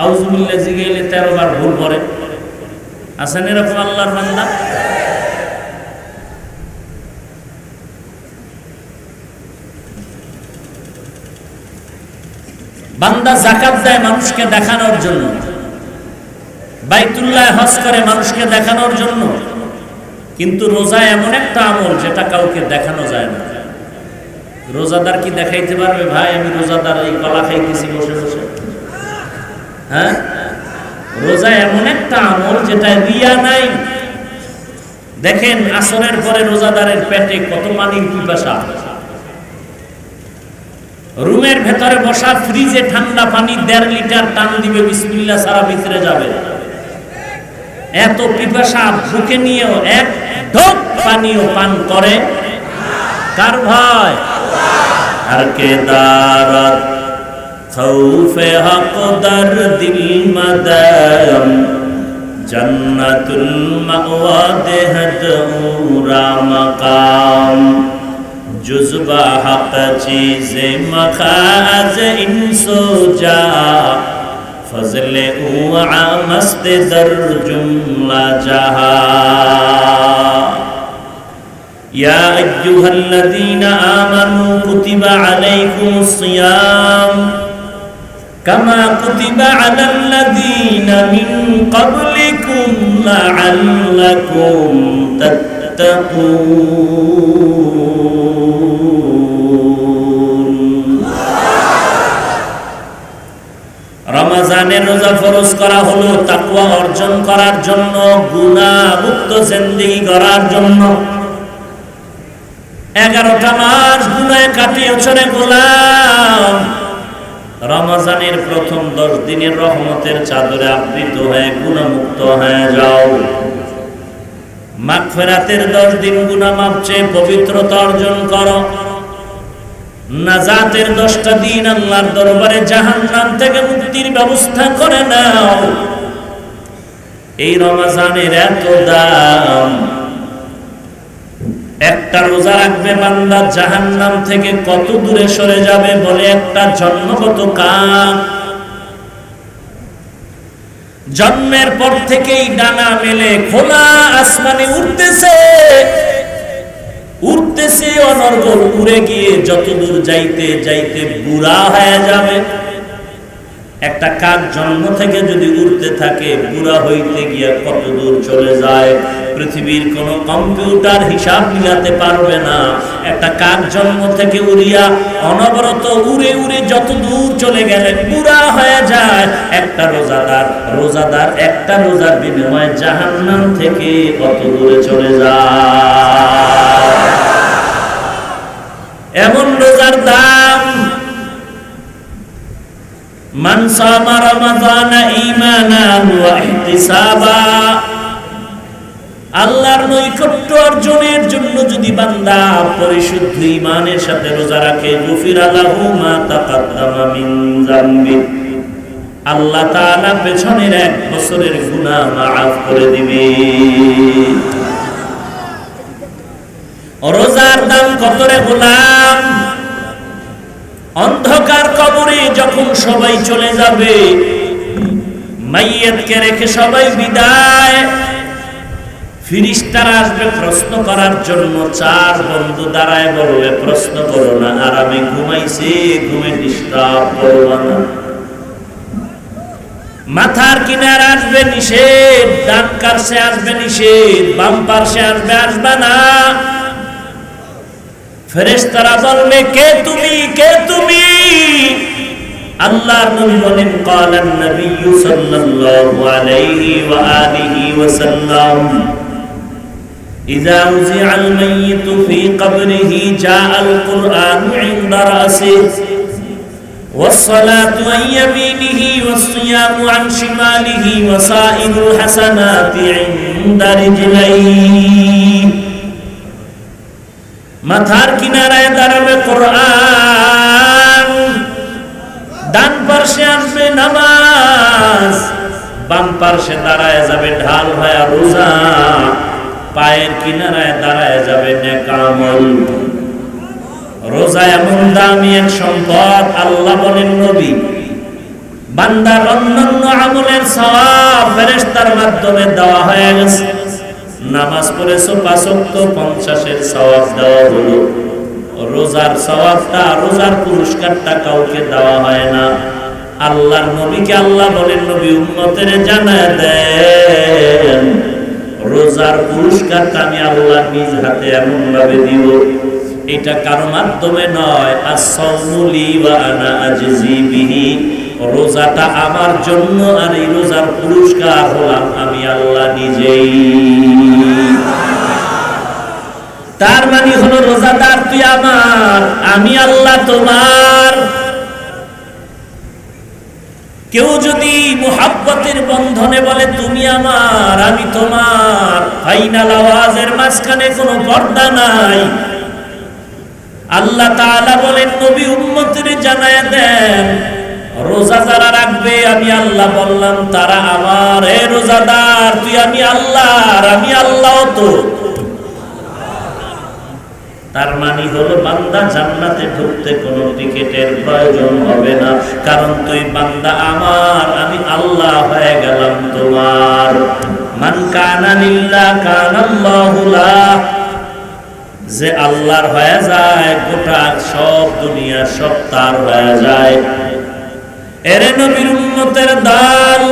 আউযুবিল্লাহ জিগাইলে 13 বার ভুল ভরে, আছেন এরকম আল্লাহর বান্দা? বান্দা যাকাত দেয় মানুষকে দেখানোর জন্য, বাইতুল্লাহ হজ করে মানুষকে দেখানোর জন্য, কিন্তু রোজা এমন একটা আমল যেটা কাউকে দেখানো যায় না। রোজাদার কি দেখাইতে পারবে ভাই আমি রোজাদার, এই কলা খাইতেছি বসে বসে? হ্যাঁ, রোজা এমন একটা আমল যেটা রিয়া নাই। দেখেন আসরের পরে রোজাদারের পেটে কত পানির পিপাসা, রুমের ভেতরে বসা ফ্রিজে ঠান্ডা পানি 1.5 লিটার টান দিবে, বিসমিল্লাহ সারা ভিতরে যাবে, এত পিপাসা, বুকে নিয়েও এক ঢোক পানিও পান করে। কার ভয়? আর কে দারাত খৌফে হক দরদিল মাদাম জান্নাতুল মাওয়া দেহদ উরা মাকাম जुज़्बा हक़ चीज़े मखाज़ इंसो जा फज़ले उआ मस्त दर जुमला जहा या अय्युहल्लज़ीना आमनू कुतिबा अलैकुमुस सियाम कमा कुतिबा अलल्लज़ीना मिन क़ब्लिकुम लअल्लकुम রমজানের রোজা ফরজ করা হলো তাকওয়া অর্জন করার জন্য, গুনাহ মুক্ত জিন্দেগি করার জন্য। 11টা মাস গুনাহে কাটিয়েছেন গোলাম, রমজানের প্রথম 10 দিনের রহমতের চাদরে আবৃত হয়ে গুনাহমুক্ত হয়ে যাও। মাগফিরাতের 10 দিন গুনাহ মাফ চেয়ে পবিত্রতা অর্জন করো। নাজাতের 10টা দিন আল্লাহর দরবারে জাহান্নাম থেকে মুক্তির ব্যবস্থা করে নাও। এই রমজানের এত দাম, একটা রোজা রাখবে বান্দা জাহান্নাম থেকে কত দূরে সরে যাবে বলে একটা জন্মগত কাক জন্মের পর থেকেই ডানা মেলে খোলা আসমানে উড়তেছে, উড়তেছে অনর্গল, উড়ে গিয়ে যত দূর যাইতে যাইতে বুড়া হয়ে যাবে। একটা কাক জন্ম থেকে যদি উড়তে থাকে, বুড়া হইতে গিয়ে কত দূর চলে যায় পৃথিবীর কোন কম্পিউটার হিসাব মিলাতে পারবে না। একটা কাক জন্ম থেকে উড়িয়া অনবরত উড়ে উড়ে যত দূর চলে গেলে বুড়া হয়ে যায়। একটা রোজাদার একটা রোজার বিনিময়ে জাহান্নাম থেকে কত দূরে চলে যায়। এমন রোজার দাম। মান সামা রমাদানা ঈমানান ওয়া ইহতিসাবা, আল্লাহর নৈকট্য অর্জনের জন্য যদি বান্দা পরিশুদ্ধ ঈমানের সাথে রোজা রাখে, গুফিরা লাহু মা তাকাদ্দামা মিন যামবি, আল্লাহ তাআলা পেছনের 1 বছরের গুনাহ মাফ করে দিবে। রোজার দাম কত রে গোলাম? অন্ধকার কবরে যখন সবাই চলে যাবে, মাইয়াতকে রেখে সবাই বিদায়, ফেরেশতারা আসবে প্রশ্ন করার জন্য। 4 বন্ধু দাঁড়ায় বলবে, প্রশ্ন করো না, আরামে ঘুমাইছে, ঘুমে ডিস্টার্ব করো না। মাথার কিনারে আসবে নিষেধ, ডান পার্শ্বে আসবে নিষেধ, বাম পার্শ্বে আসবে না। ফেরেশতারা বলবে, কে তুমি, কে তুমি? আল্লাহর নবী বলেন, ক্বালান নবী সাল্লাল্লাহু আলাইহি ওয়া আলিহি ওয়াসাল্লাম, ইযা উযিআল মাইয়িতু ফি কবরিহি জাআল কুরআন ইনদা রাসিহি والصلاة عن يمينه والصيام عن شماله وسائر الحسنات عند رجليه মাথার কিনারায় দাঁড়াবে কোরআন, ডান পার্শ্বে আসবে নামাজ, বাম পার্শ্বে দাঁড়ায় যাবে ঢাল ভায়া রোজা, পায়ের কিনারায় দাঁড়ায় যাবে নেক আমল। রোজা এমন দামি এক সম্পদ, আল্লাহ বলেন নবী বান্দার অন্যান্য আমলের সওয়াব ফেরেশতার মাধ্যমে দেওয়া হয়ে গেছে। নামাজ পড়েছো 5 ওয়াক্ত 50-এর সওয়াব দেওয়া হলো, রোজার সওয়াবটা, রোজার পুরস্কারটা কাউকে দেওয়া হয় না। আল্লাহর নবীকে আল্লাহ বলেন নবী উম্মতের জানায় দেন রোজার পুরস্কারটা আমি আল্লাহ নিজ হাতে এমন ভাবে দিব, এটা কারো মাধ্যমে নয়। as-sawmu li wa ana ajzi bihi, রোজাটা আমার জন্য আর এই রোজার পুরস্কার হলাম আমি আল্লাহ নিজেই। তার মানে হলো রোজাদার তুই আমার, আমি আল্লাহ তোমার। কেউ যদি মুহাব্বতের বন্ধনে বলে তুমি আমার আমি তোমার, ফাইনাল আওয়াজের মাঝখানে কোনো পর্দা নাই। আল্লাহ তাআলা বলেন নবী উম্মতের জানায়া দেন রোজা যারা রাখবে আমি আল্লাহ বললাম তারা আমার। এ রোজাদার তুই আমি আল্লাহর, আমি আল্লাহ তো। তার মানে হলো বান্দা জান্নাতে ঢুকতে কোনো টিকেটের প্রয়োজন হবে না, কারণ তুই বান্দা আমার, আমি আল্লাহ হয়ে গেলাম তোমার। মান কানা লিল্লাহ কানাল্লাহু লাহ, যে আল্লাহর হয়ে যায় গোটা সব দুনিয়া সব তার হয়ে যায়। এরে নবীর উম্মতের দল,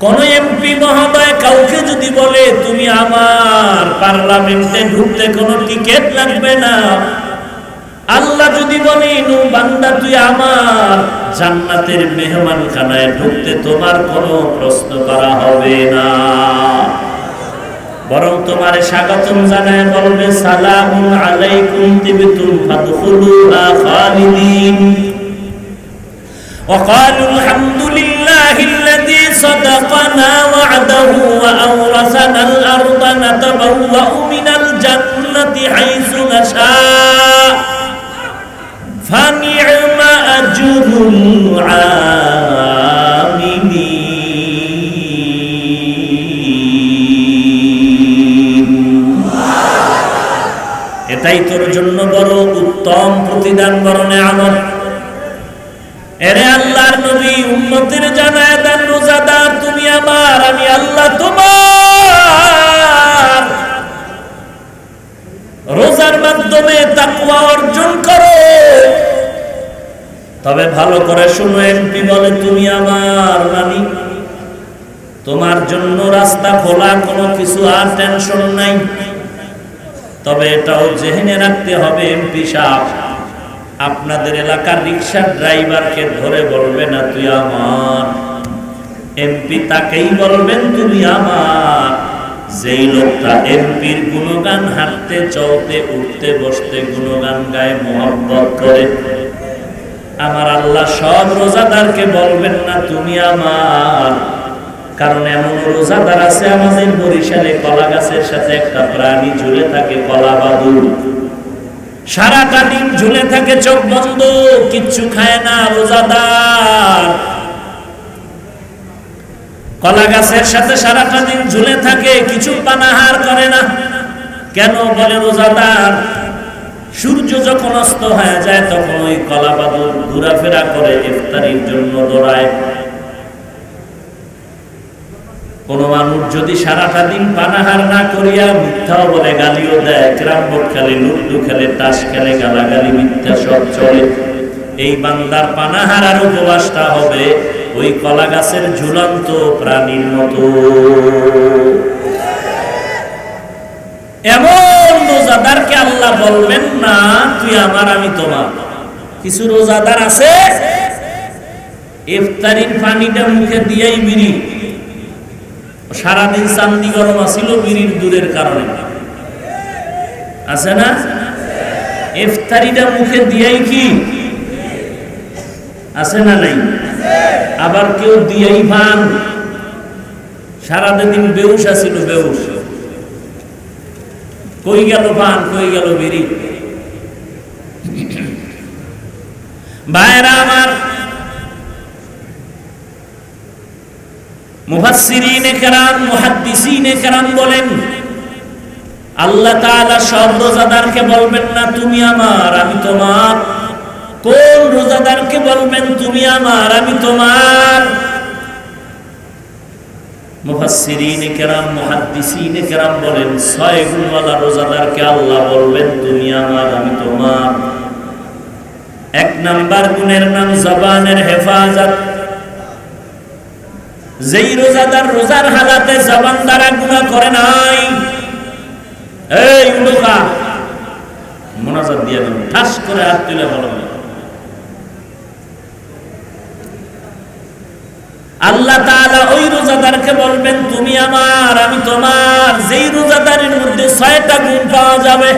কোন এমপি মহোদয় কাউকে যদি বলে তুমি আমার, পার্লামেন্টে ঢুকতে কোনো টিকেট লাগবে না। আল্লাহ যদি বলে নু বান্দা তুই আমার, জান্নাতের মেহমানখানায় ঢুকতে তোমার কোনো প্রশ্ন করা হবে না, বরং তোমারে স্বাগতম জানায় বলবে সালামুন আলাইকুম তিবতুম ফাদখুলুহা খালিদিন। وقالوا الحمد لله الذي صدقنا وعده وأورثنا الأرض نتبوأ من الجنة حيث نشاء فنعم أجر العاملين। এটাই তোর জন্য বড় উত্তম প্রতিদান, বড় নেয়ামত। এরে আল্লাহর নবী উম্মতের জানায় দেন রোজাদার তুমি আমার, আমি আল্লাহ তোমার। রোজার মাধ্যমে তাকওয়া অর্জন করো। তবে ভালো করে শুনো, এমপি বলে তুমি আমার, মানে তোমার জন্য রাস্তা খোলা, কোনো কিছু আর টেনশন নাই। তবে এটাও জেনে রাখতে হবে এমপি সাহেব আপনাদের এলাকার রিকশার ড্রাইভারকে ধরে বলবে না তুই আমার, এমপি তাকেই বলবেন তুমি আমার যেই লোকটা এমপির গুণগান হাঁটতে চলতে উঠতে বসতে গুণগান গায়ে মহব্বত করে। আমার আল্লাহ সব রোজাদারকে বলবেন না তুমি আমার, কারণ এমন রোজাদার আছে আমাদের বরিশালে কলা গাছের সাথে একটা প্রাণী ঝুলে থাকে, কলা বাদুড়, সারাটা দিন ঝুলে থাকে চোখ বন্ধ, কিচ্ছু খায় না রোজাদার। কলা গাছের সাথে সারাটা দিন ঝুলে থাকে, কিছু পানাহার করে না। কেন বলে রোজাদার? সূর্য যখন অস্ত হয়ে যায় তখন ওই কলা বাদুড় ঘোরাফেরা করে ইফতারির জন্য দৌড়ায়। কোন মানুষ যদি সারাটা দিন পানাহার না করিয়া মিথ্যাও বলে, গালিও দেয়, ক্যারাম বোর্ড খেলে, লুডু খেলে, তাস খেলে, গালাগালি মিথ্যা সব চলে, এই বান্দার পানাহার আর উপবাসটা হবে ওই কলা গাছের ঝুলন্ত প্রাণীর মতো। এমন রোজাদারকে আল্লাহ বলবেন না তুই আমার আমি তোমার। কিছু রোজাদার আছে ইফতারির পানিটা মুখে দিয়েই বিড়ি, সারাদিন চান্দি গরম আসিল বিড়ির দূরের কারণে, আছে না? ইফতারিটা মুখে দিয়েই কি আছে না নাই? আবার কেউ দিয়েই ভান, সারাদিন বেউস আছিল, বেউস, কই গেল পান, কই গেল বিড়ি। ভাইরা আমার, মুফাসসিরিনে কেরাম, মুহাদ্দিসিনে কেরাম বলেন, আল্লাহ তাআলা সব রোজাদারকে বলবেন না তুমি আমার আমি তোমার। কোন রোজাদারকে বলবেন তুমি আমার আমি তোমার? মুফাসসিরিনে কেরাম, মুহাদ্দিসিনে কেরাম বলেন 6 গুণওয়ালা রোজাদারকে আল্লাহ বলবেন তুমি আমার আমি তোমার। 1 নাম্বার গুণের নাম জবানের হেফাজত। যেই রোজাদার রোজার হালাতে জবান দ্বারা গুনাহ করে নাই, এই উঠোকা মোনাজাত দিয়ে দেন, ঠাস করে হাত তুলে বলবেন আল্লাহ তাআলা ওই রোজাদারকে বলবেন তুমি আমার আমি তোমার। যেই রোজাদারের মধ্যে 6টা গুণ পাওয়া যাবে।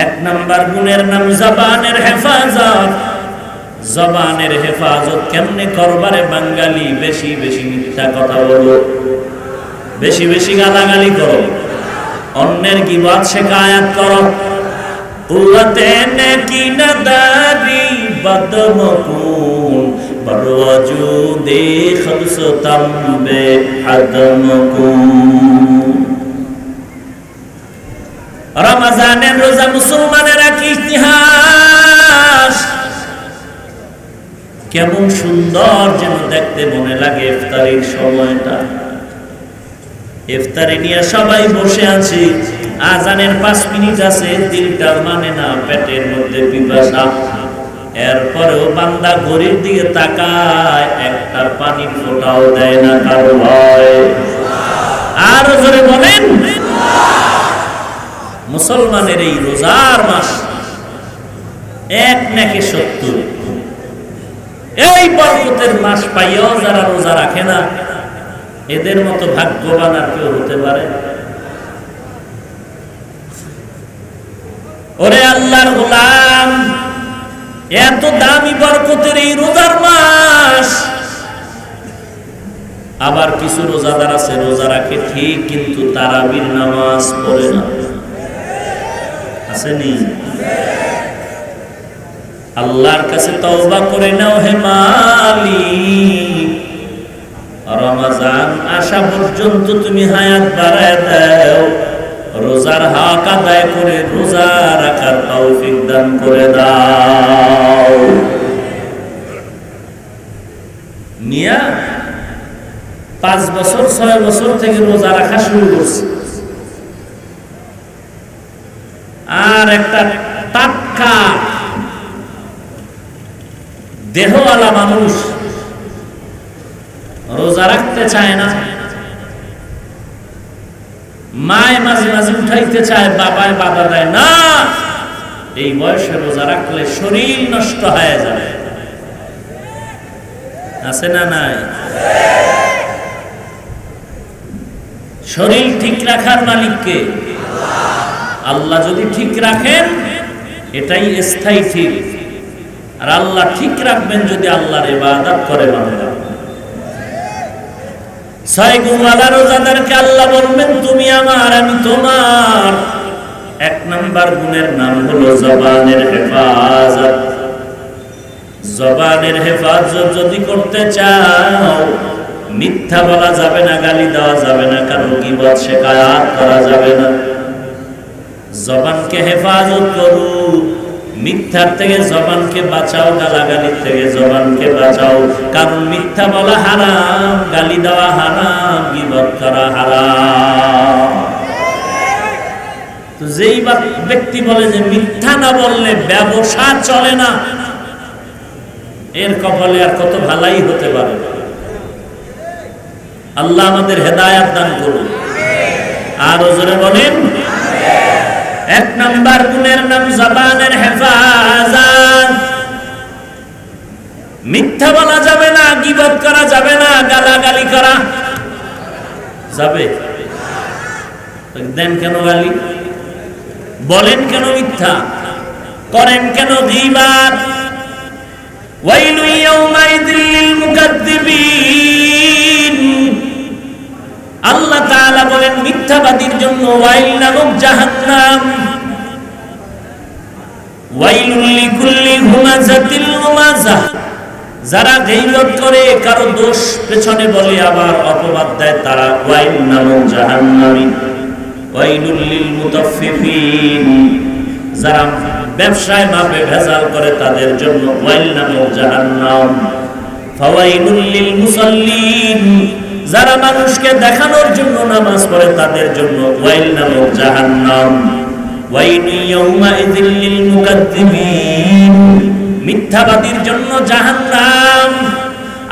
1 নাম্বার গুণের নাম জবানের হেফাজত। জবানের হেফাজত কেমনে করবারে বাঙালি? বেশি বেশি মিথ্যা কথা বলো, বেশি বেশি গালাগালি করো, অন্যের গীবত শিকায়াত করো। কুওয়াতে নেকি নাদারি বদমকুন বরওয়াজুদে খবসতাম বে আদমকুন। রমজানের রোজা মুসলমানেরা কি ইতিহাস! কেমন সুন্দর যেন দেখতে মনে লাগে ইফতারির সময়টা। ইফতারি নিয়ে সবাই বসে আছি, আজানের 5 মিনিট আছে, দিলটা মানে না, পেটের মধ্যে পিপাসা। এরপরেও বান্দা ঘড়ির দিকে তাকায়, একটা পানির ফোঁটাও দেয় না, কারো ভয়। আর জোরে বলেন, মুসলমানের এই রোজার মাস 1 নাকি 70। এই বরকতের মাস পাইয়াও যারা রোজা রাখে না, এদের মতো ভাগ্যবান আর কেউ হতে পারে? ওরে আল্লাহর গোলাম, এত দামি বরকতের এই রোজার মাস, আবার কিছু রোজাদার আছে রোজা রাখে ঠিক, কিন্তু তারাবির নামাজ পড়ে না। আসেনি? আল্লাহর কাছে তওবা করে নাও হে মালিক, রমজান আসা পর্যন্ত তুমি হায়াত বাড়ায় দাও, রোজার হক আদায় করে রোজা রাখার তৌফিক দান করে দাও। মিয়া 5 বছর 6 বছর থেকে রোজা রাখা শুরু করছে, আর একটা টাটকা দেহওয়ালা মানুষ রোজা রাখতে চায় না। মায় মাঝে মাঝে উঠাইতে চায়, বাবায় বাধা দেয় না। এই বয়সে রোজা রাখলে শরীর নষ্ট হয়ে যাবে। আছে না নাই? শরীর ঠিক রাখার মালিককে আল্লাহ। যদি ঠিক রাখেন এটাই স্থায়ী ঠিক, আর আল্লাহ ঠিক রাখবেন যদি আল্লাহর ইবাদত করে বান্দা। 6 গুণওয়ালা রোজাদারকে আল্লাহ বলবেন তুমি আমার আমি তোমার। 1 নাম্বার গুণের নাম হলো জবানের হেফাজত। জবানের হেফাজত যদি করতে চাও, মিথ্যা বলা যাবে না, গালি দেওয়া যাবে না, কারো গীবত শিকায়াত করা যাবে না। জবানকে হেফাজত করো, মিথ্যার থেকে জবানকে বাঁচাও, গালাগালির থেকে জবানকে বাঁচাও। কারণ মিথ্যা বলা হারাম, গালি দেওয়া হারাম, গীবত করা হারাম। তো যেই ব্যক্তি বলে যে মিথ্যা না বললে ব্যবসা চলে না, এর কপালে আর কত ভালাই হতে পারে। আল্লাহ আমাদের হেদায়েত দান করুন। আর জোরে বলেন, 1 নাম্বার গুণের নাম জবানের হেফাজত। মিথ্যা বলা যাবে না, গীবত করা যাবে না, গালাগালি করা যাবে? দেন কেন গালি? বলেন কেন মিথ্যা? করেন কেন গীবত? ওয়াইলু ইয়াউমাইযিল লিল মুকাদ্দিবিন। আল্লাহ তাআলা বলেন মিথ্যাবাদীর জন্য ওয়াইল নামক জাহান্নাম। ওয়াইলুল লিকুল্লি হুমাযাতিল লুমাযাহ, যারা গীবত করে কারো দোষ পেছনে বলে আবার অপবাদ দেয় তারা ওয়াইল নামক জাহান্নামী। ওয়াইলুল লিল মুতাফফিফিন, যারা ব্যবসায় মাপে ভেজাল করে তাদের জন্য ওয়াইল নামক জাহান্নাম। ফাওয়াইলুল লিল মুসাল্লিন, যারা মানুষকে দেখানোর জন্য নামাজ পড়ে তাদের জন্য ওয়াইল নামক জাহান্নাম। ওয়াইলু ইয়াউমাইযিল লিল মুকাদ্দিবিন, মিথ্যাবাদীর জন্য জাহান্নাম।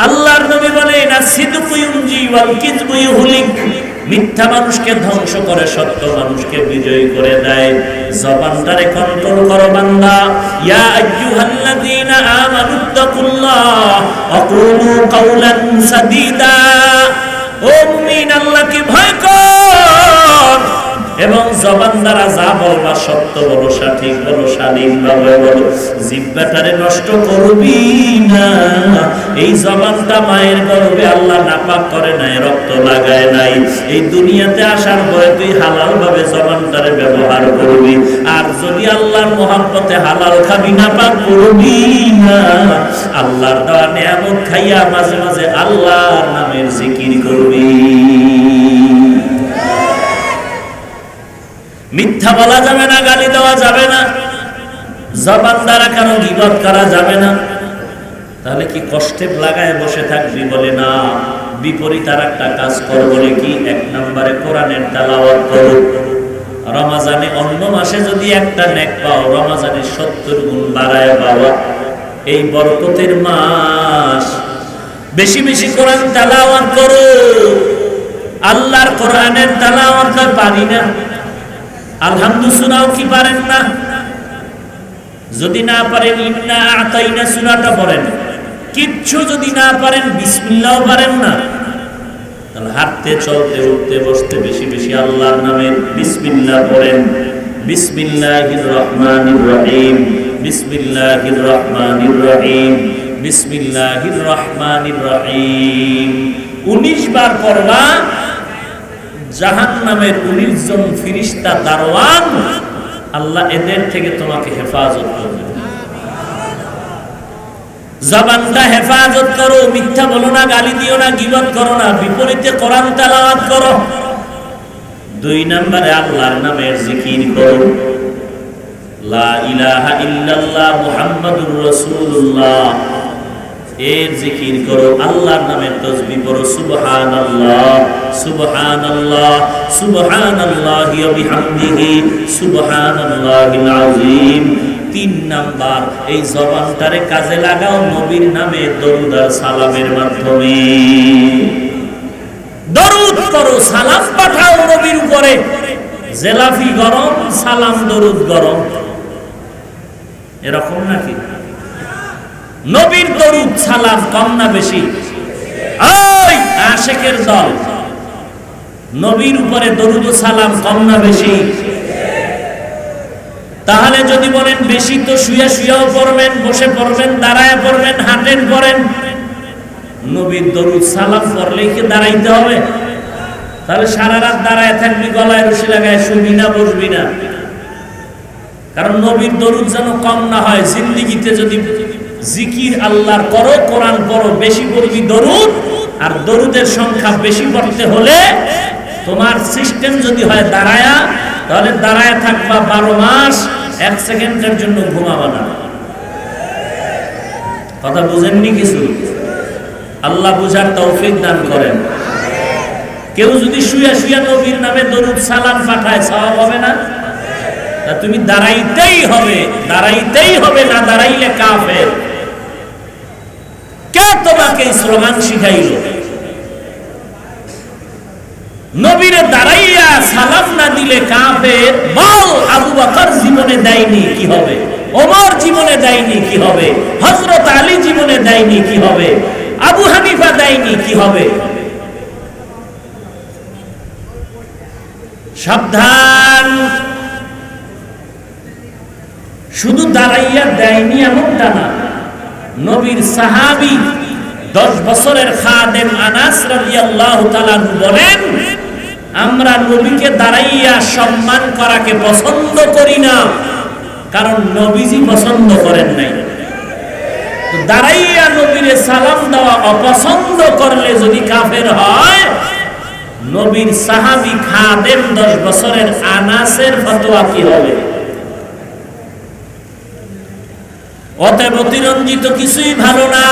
আল্লাহর নবী বলেন আসিদকু ইউনজি ওয়াল কিযবু ইউহলিক, মিথ্যা মানুষকে ধ্বংস করে সত্য মানুষকে বিজয়ী করে দেয়। জবানটারে কন্ট্রোল করো বান্দা। ইয়া আইয়ুহাল্লাযীনা আমানুত্তাকুল্লাহ ওয়া কুলু কাওলান সাদীদা, ও মুমিন আল্লাহকে ভয় কর এবং জবান দ্বারা যা বলবা সত্য বলো, সঠিক বলো, শালীনভাবে বলো। জিহ্বাটারে নষ্ট করবি না। এই জবানটা মায়ের গর্ভে আল্লাহ নাপাক করে নাই, রক্ত লাগায় নাই। এই দুনিয়াতে আসার পরে তুই হালাল ভাবে জবানটারে ব্যবহার করবি। আর যদি আল্লাহর মহব্বতে হালাল খাবি, নাপাক করবি না। আল্লাহর দেওয়া নিয়ামত খাইয়া মাঝে মাঝে আল্লাহর নামের জিকির করবি। মিথ্যা বলা যাবে না, গালি দেওয়া যাবে না, জবান দ্বারা কারো গীবত করা যাবে না। তাহলে কি কষ্টে লাগায় বসে থাকবি? বলে না, বিপরীত আর একটা কাজ কর। বলে কি? 1 নম্বরে কোরআনের তেলাওয়াত করো। রমজানে অন্য মাসে যদি একটা নেক পাও, রমজানে 70 গুণ বাড়ায় পাওয়া। এই বরকতের মাস, বেশি বেশি কোরআন তেলাওয়াত করো। আল্লাহর কোরআনের তেলাওয়াত পারি না, আলহামদুলিল্লাহ কি পারেন না? যদি না পারেন ইন্না আতাইনা সূরাটা পড়েন। কিচ্ছু যদি না পারেন বিসমিল্লাহও পারেন না, তাহলে হাঁটতে চলতে উঠতে বসতে বেশি বেশি আল্লাহর নামে বিসমিল্লাহ পড়েন। বিসমিল্লাহির রহমানির রহিম, বিসমিল্লাহির রহমানির রহিম, বিসমিল্লাহির রহমানির রহিম 19 বার পড়বা। জাহান্নামের 19 জন ফেরেশতা দারওয়ান, আল্লাহ এদের থেকে তোমাকে হেফাজত করবে। জবানটা হেফাজত করো, মিথ্যা বলো না, গালি দিও না, গীবত করো না, বিপরীতে কোরআন তেলাওয়াত করো। 2 নম্বরে আল্লাহর নামের জিকির করো। লা ইলাহা ইল্লাল্লাহ মুহাম্মাদুর রাসূলুল্লাহ এর জিকির করো। আল্লাহর নামের তাসবিহ পড়ো। সুবহানাল্লাহ সুবহানাল্লাহ সুবহানাল্লাহি ওয়া বিহামদিহি সুবহানাল্লাহিল আযীম। 3 নাম্বার, এই জবানটারে কাজে লাগাও নবীর নামে দরুদ আর সালামের মাধ্যমে। দরুদ করো, সালাম পাঠাও নবীর উপরে। জেলাফি গরম, সালাম দরুদ গরম, এরকম নাকি? নবীর দরুদ সালাম কম না বেশি? ওই আশিকের দল, নবীর উপরে দরুদ ও সালাম কম না বেশি? তাহলে যদি বলেন বেশি, তো শুয়ে শুয়েও পড়বেন, বসে পড়বেন, দাঁড়ায় পড়বেন, হাঁটেন পড়েন। নবীর দরুদ সালাম পড়লেই কি দাঁড়াইতে হবে? তাহলে সারা রাত দাঁড়ায় থাকবি, গলায় রশি লাগায় শুবি না, বসবি না। কারণ নবীর দরুদ যেন কম না হয়। জিন্দেগিতে যদি জিকির আল্লাহর করো, কোরআন পড়ো, বেশি পড়বি দরুদ। আর দরুদের সংখ্যা বেশি পড়তে হলে তোমার সিস্টেম যদি হয় দাঁড়ায়া, তাহলে দাঁড়ায় থাকবা 12 মাস, 1 সেকেন্ডের জন্য ঘুমাবা না। কথা বুঝেননি কিছু? আল্লাহ বুঝার তৌফিক দান করেন। কেউ যদি শুয়ে শুয়ে নবীর নামে দরুদ সালাম পাঠায়, সওয়াব হবে না? তা তুমি দাঁড়াইতেই হবে, দাঁড়াইতেই হবে, না দাঁড়াইলে কাফের। কে তোমাকে স্লোগান শিখাইল? নবীরে দাঁড়াইয়া সালাম না দিলে কাফের। বল, আবু বকর জীবনে দেয়নি, কি হবে? ওমর জীবনে দেয়নি, কি হবে? হযরত আলী জীবনে দেয়নি, কি হবে? আবু হানিফা দেয়নি, কি হবে? সাবধান। শুধু দাঁড়াইয়া দেয়নি এমনটা না, নবীর সাহাবী 10 বছরের খাদেম আনাস রাদিয়াল্লাহু তাআলা বলেন, আমরা নবীকে দাঁড়াইয়া সম্মান করাকে পছন্দ করি না, কারণ নবীজি পছন্দ করেন নাই। তো দাঁড়াইয়া নবীরে সালাম দেওয়া অপছন্দ করলে যদি কাফের হয়, নবীর সাহাবী খাদেম 10 বছরের আনাসের ফতোয়া কি হবে? অতএব অতিরঞ্জিত কিছুই ভালো না।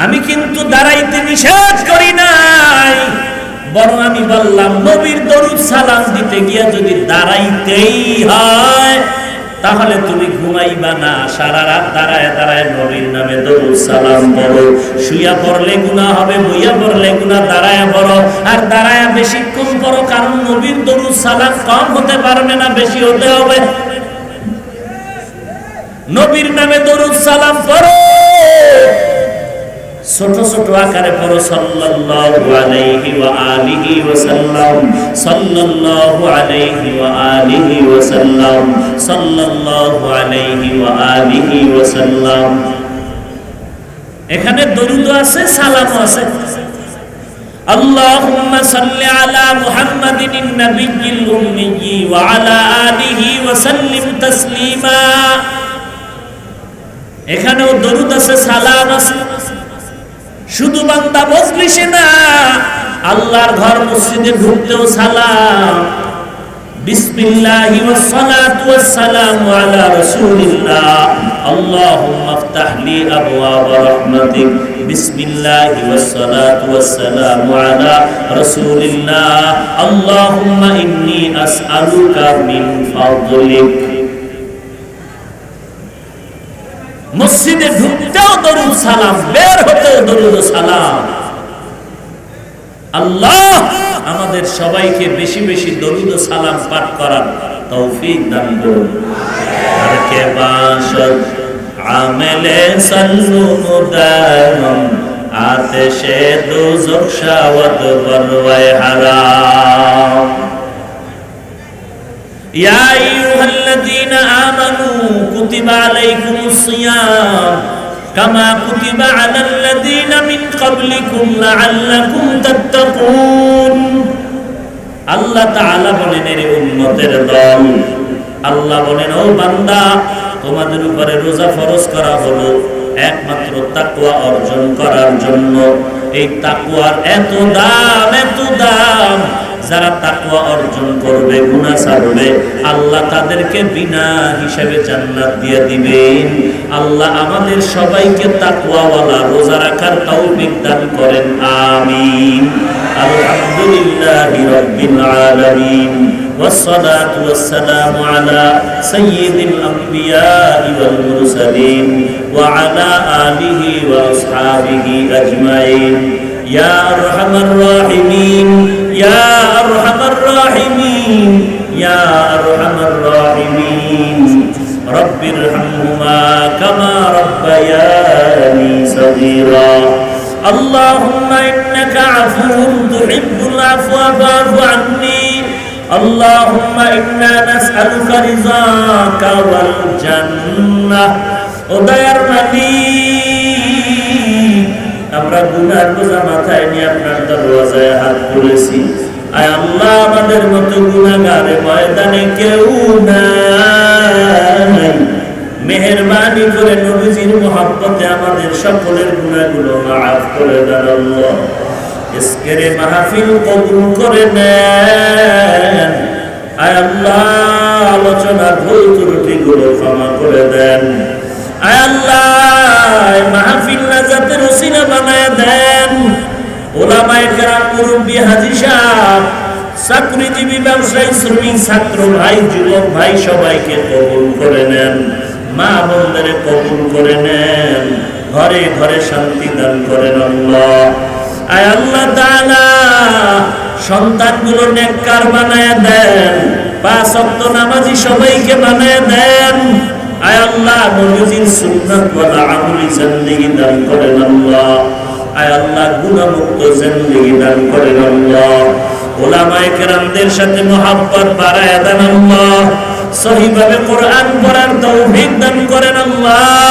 আমি কিন্তু দাঁড়াইতে নিষেধ করি নাই, বরং আমি বললাম নবীর দরুদ সালাম দিতে গিয়া যদি দাঁড়াইতেই হয়, তাহলে তুমি ঘুমাইবা না, সারা রাত দাঁড়ায় দাঁড়ায় নবীর নামে দরুদ সালাম পড়ো। শুইয়া পড়লে গুনাহ হবে, বইয়া পড়লে গুনাহ, দাঁড়ায়া পড়ো। আর দাঁড়ায়া বেশিক্ষণ পড়ো, কারণ নবীর দরুদ সালাম কম হতে পারবে না, বেশি হতে হবে। নবীর নামে দরুদ সালাম পড়ো, ছোট ছোট আকারে পড়ো, সাল্লাল্লাহু আলাইহি ওয়া আলিহি ওয়া সাল্লাম, সাল্লাল্লাহু আলাইহি ওয়া আলিহি ওয়া সাল্লাম, সাল্লাল্লাহু আলাইহি ওয়া আলিহি ওয়া সাল্লাম। এখানে দরুদ আছে, সালামও আছে। আল্লাহুম্মা সাল্লি আলা মুহাম্মাদিন নাবিয়্যিল উম্মিয়্যি ওয়া আলা আলিহি ওয়া সাল্লিম তাসলিমা। এখানেও দরুদ আছে, সালাম আছে। শুধু বান্দা মজলিসে না, আল্লাহর ঘর মসজিদে ঢুকতেও সালাম। বিসমিল্লাহি ওয়াস সালাতু ওয়াস সালামু আলা রাসূলিল্লাহ, আল্লাহুম্মা ইফতাহ লি আবওয়াব রাহমাতিক, বিসমিল্লাহি ওয়াস সালাতু ওয়াস সালামু আলা রাসূলিল্লাহ, আল্লাহুম্মা ইন্নী আসআলুকা মিন ফাদলিক। মসজিদে ঢুকতেও দরুদ সালাম, বের হতেও দরুদ সালাম। আল্লাহ আমাদের সবাইকে বেশি বেশি দরুদ সালাম পাঠ করার তৌফিক দান করুন। আর কে বাশদ আমেলে সাল্লু মুদাম, আতেশে দোজখ শাওয়াত বরওয়ায়ে হারাম। ইয়া আইয়ুহাল্লাযীনা আমানু কুতিবা আলাইকুমুস সিয়াম কামা কুতিবা আলাল্লাযীনা মিন ক্বাবলিকুম লাআল্লাকুম তাত্তাকুন। আল্লাহ তাআলা বলেন, এর উম্মতের দল, আল্লাহ বলেন, ও বান্দা, তোমাদের উপরে রোজা ফরজ করা হলো একমাত্র তাকওয়া অর্জন করার জন্য। এই তাকওয়ার এত দাম, এত দাম। যারা তাকওয়া অর্জন করবে, গুনাহ ছাড়বে, আল্লাহ তাদেরকে বিনা হিসাবে জান্নাত দিয়ে দিবেন। আল্লাহ আমাদের সবাইকে তাকওয়াওয়ালা রোজা রাখার তৌফিক দান করেন, আমিন। আলহামদুলিল্লাহি রাব্বিল আলামিন, ওয়াসসালাতু ওয়াসসালামু আলা সাইয়্যিদিল আমবিয়াই ওয়াল মুরসালিন ওয়া আলা আলিহি ওয়া আসহাবিহি আজমাইন। ইয়া আরহামার রাহিমিন, ইয়া আরহামার রাহিমিন, ইয়া আরহামার রাহিমিন। রব্বিরহামহুমা কামা রাব্বায়ানি সগীরা। আল্লাহুম্মা ইন্নাকা আফুউন তুহিব্বুল আফওয়া ফা'ফু আন্নী। আল্লাহুম্মা ইন্না নাসআলুকা রিযাকা ওয়াল জান্নাহ। ও দয়ার মালিক, আমরা গুনার বোঝা মাথায় নিয়ে আপনার দরওয়াজায় হাত তুলেছি। আয় আল্লাহ, আমাদের মতো গুনাহগার ময়দানে কেউ নাই। মেহেরবানি করে নবীজির মহব্বতে আমাদের সকলের গুনাহগুলো মাফ করে দেন আল্লাহ। আজকের মাহফিল কবুল করে নেন। আয় আল্লাহ, আলোচনার ভুল ত্রুটিগুলো ক্ষমা করে দেন। আয় আল্লাহ, মাহফিল নাজাতের ওসিলা বানায় দেন। ওলামায়ে কেরাম, মুরব্বি, হাজী সাহেব, চাকরিজীবী, ব্যবসায়ী, শ্রমিক, ছাত্র ভাই, যুবক ভাই, সবাইকে কবুল করে নেন। মা বোনদের কবুল করে নেন। ঘরে ঘরে শান্তি দান করেন আল্লাহ। আয় আল্লাহ তাআলা, সন্তানগুলো নেককার বানায় দেন। 5 ওয়াক্ত নামাজি সবাইকে বানায় দেন। আয় আল্লাহ, নবীজির সুন্নাত ওয়ালা আমলি জিন্দেগি দান করেন আল্লাহ। আয় আল্লাহ, গুনাহমুক্ত জিন্দেগি দান করেন আল্লাহ। উলামায়ে কেরামদের সাথে মহব্বত বাড়ায় দেন আল্লাহ। সহিভাবে কোরআন পড়ার তৌফিক দান করেন আল্লাহ।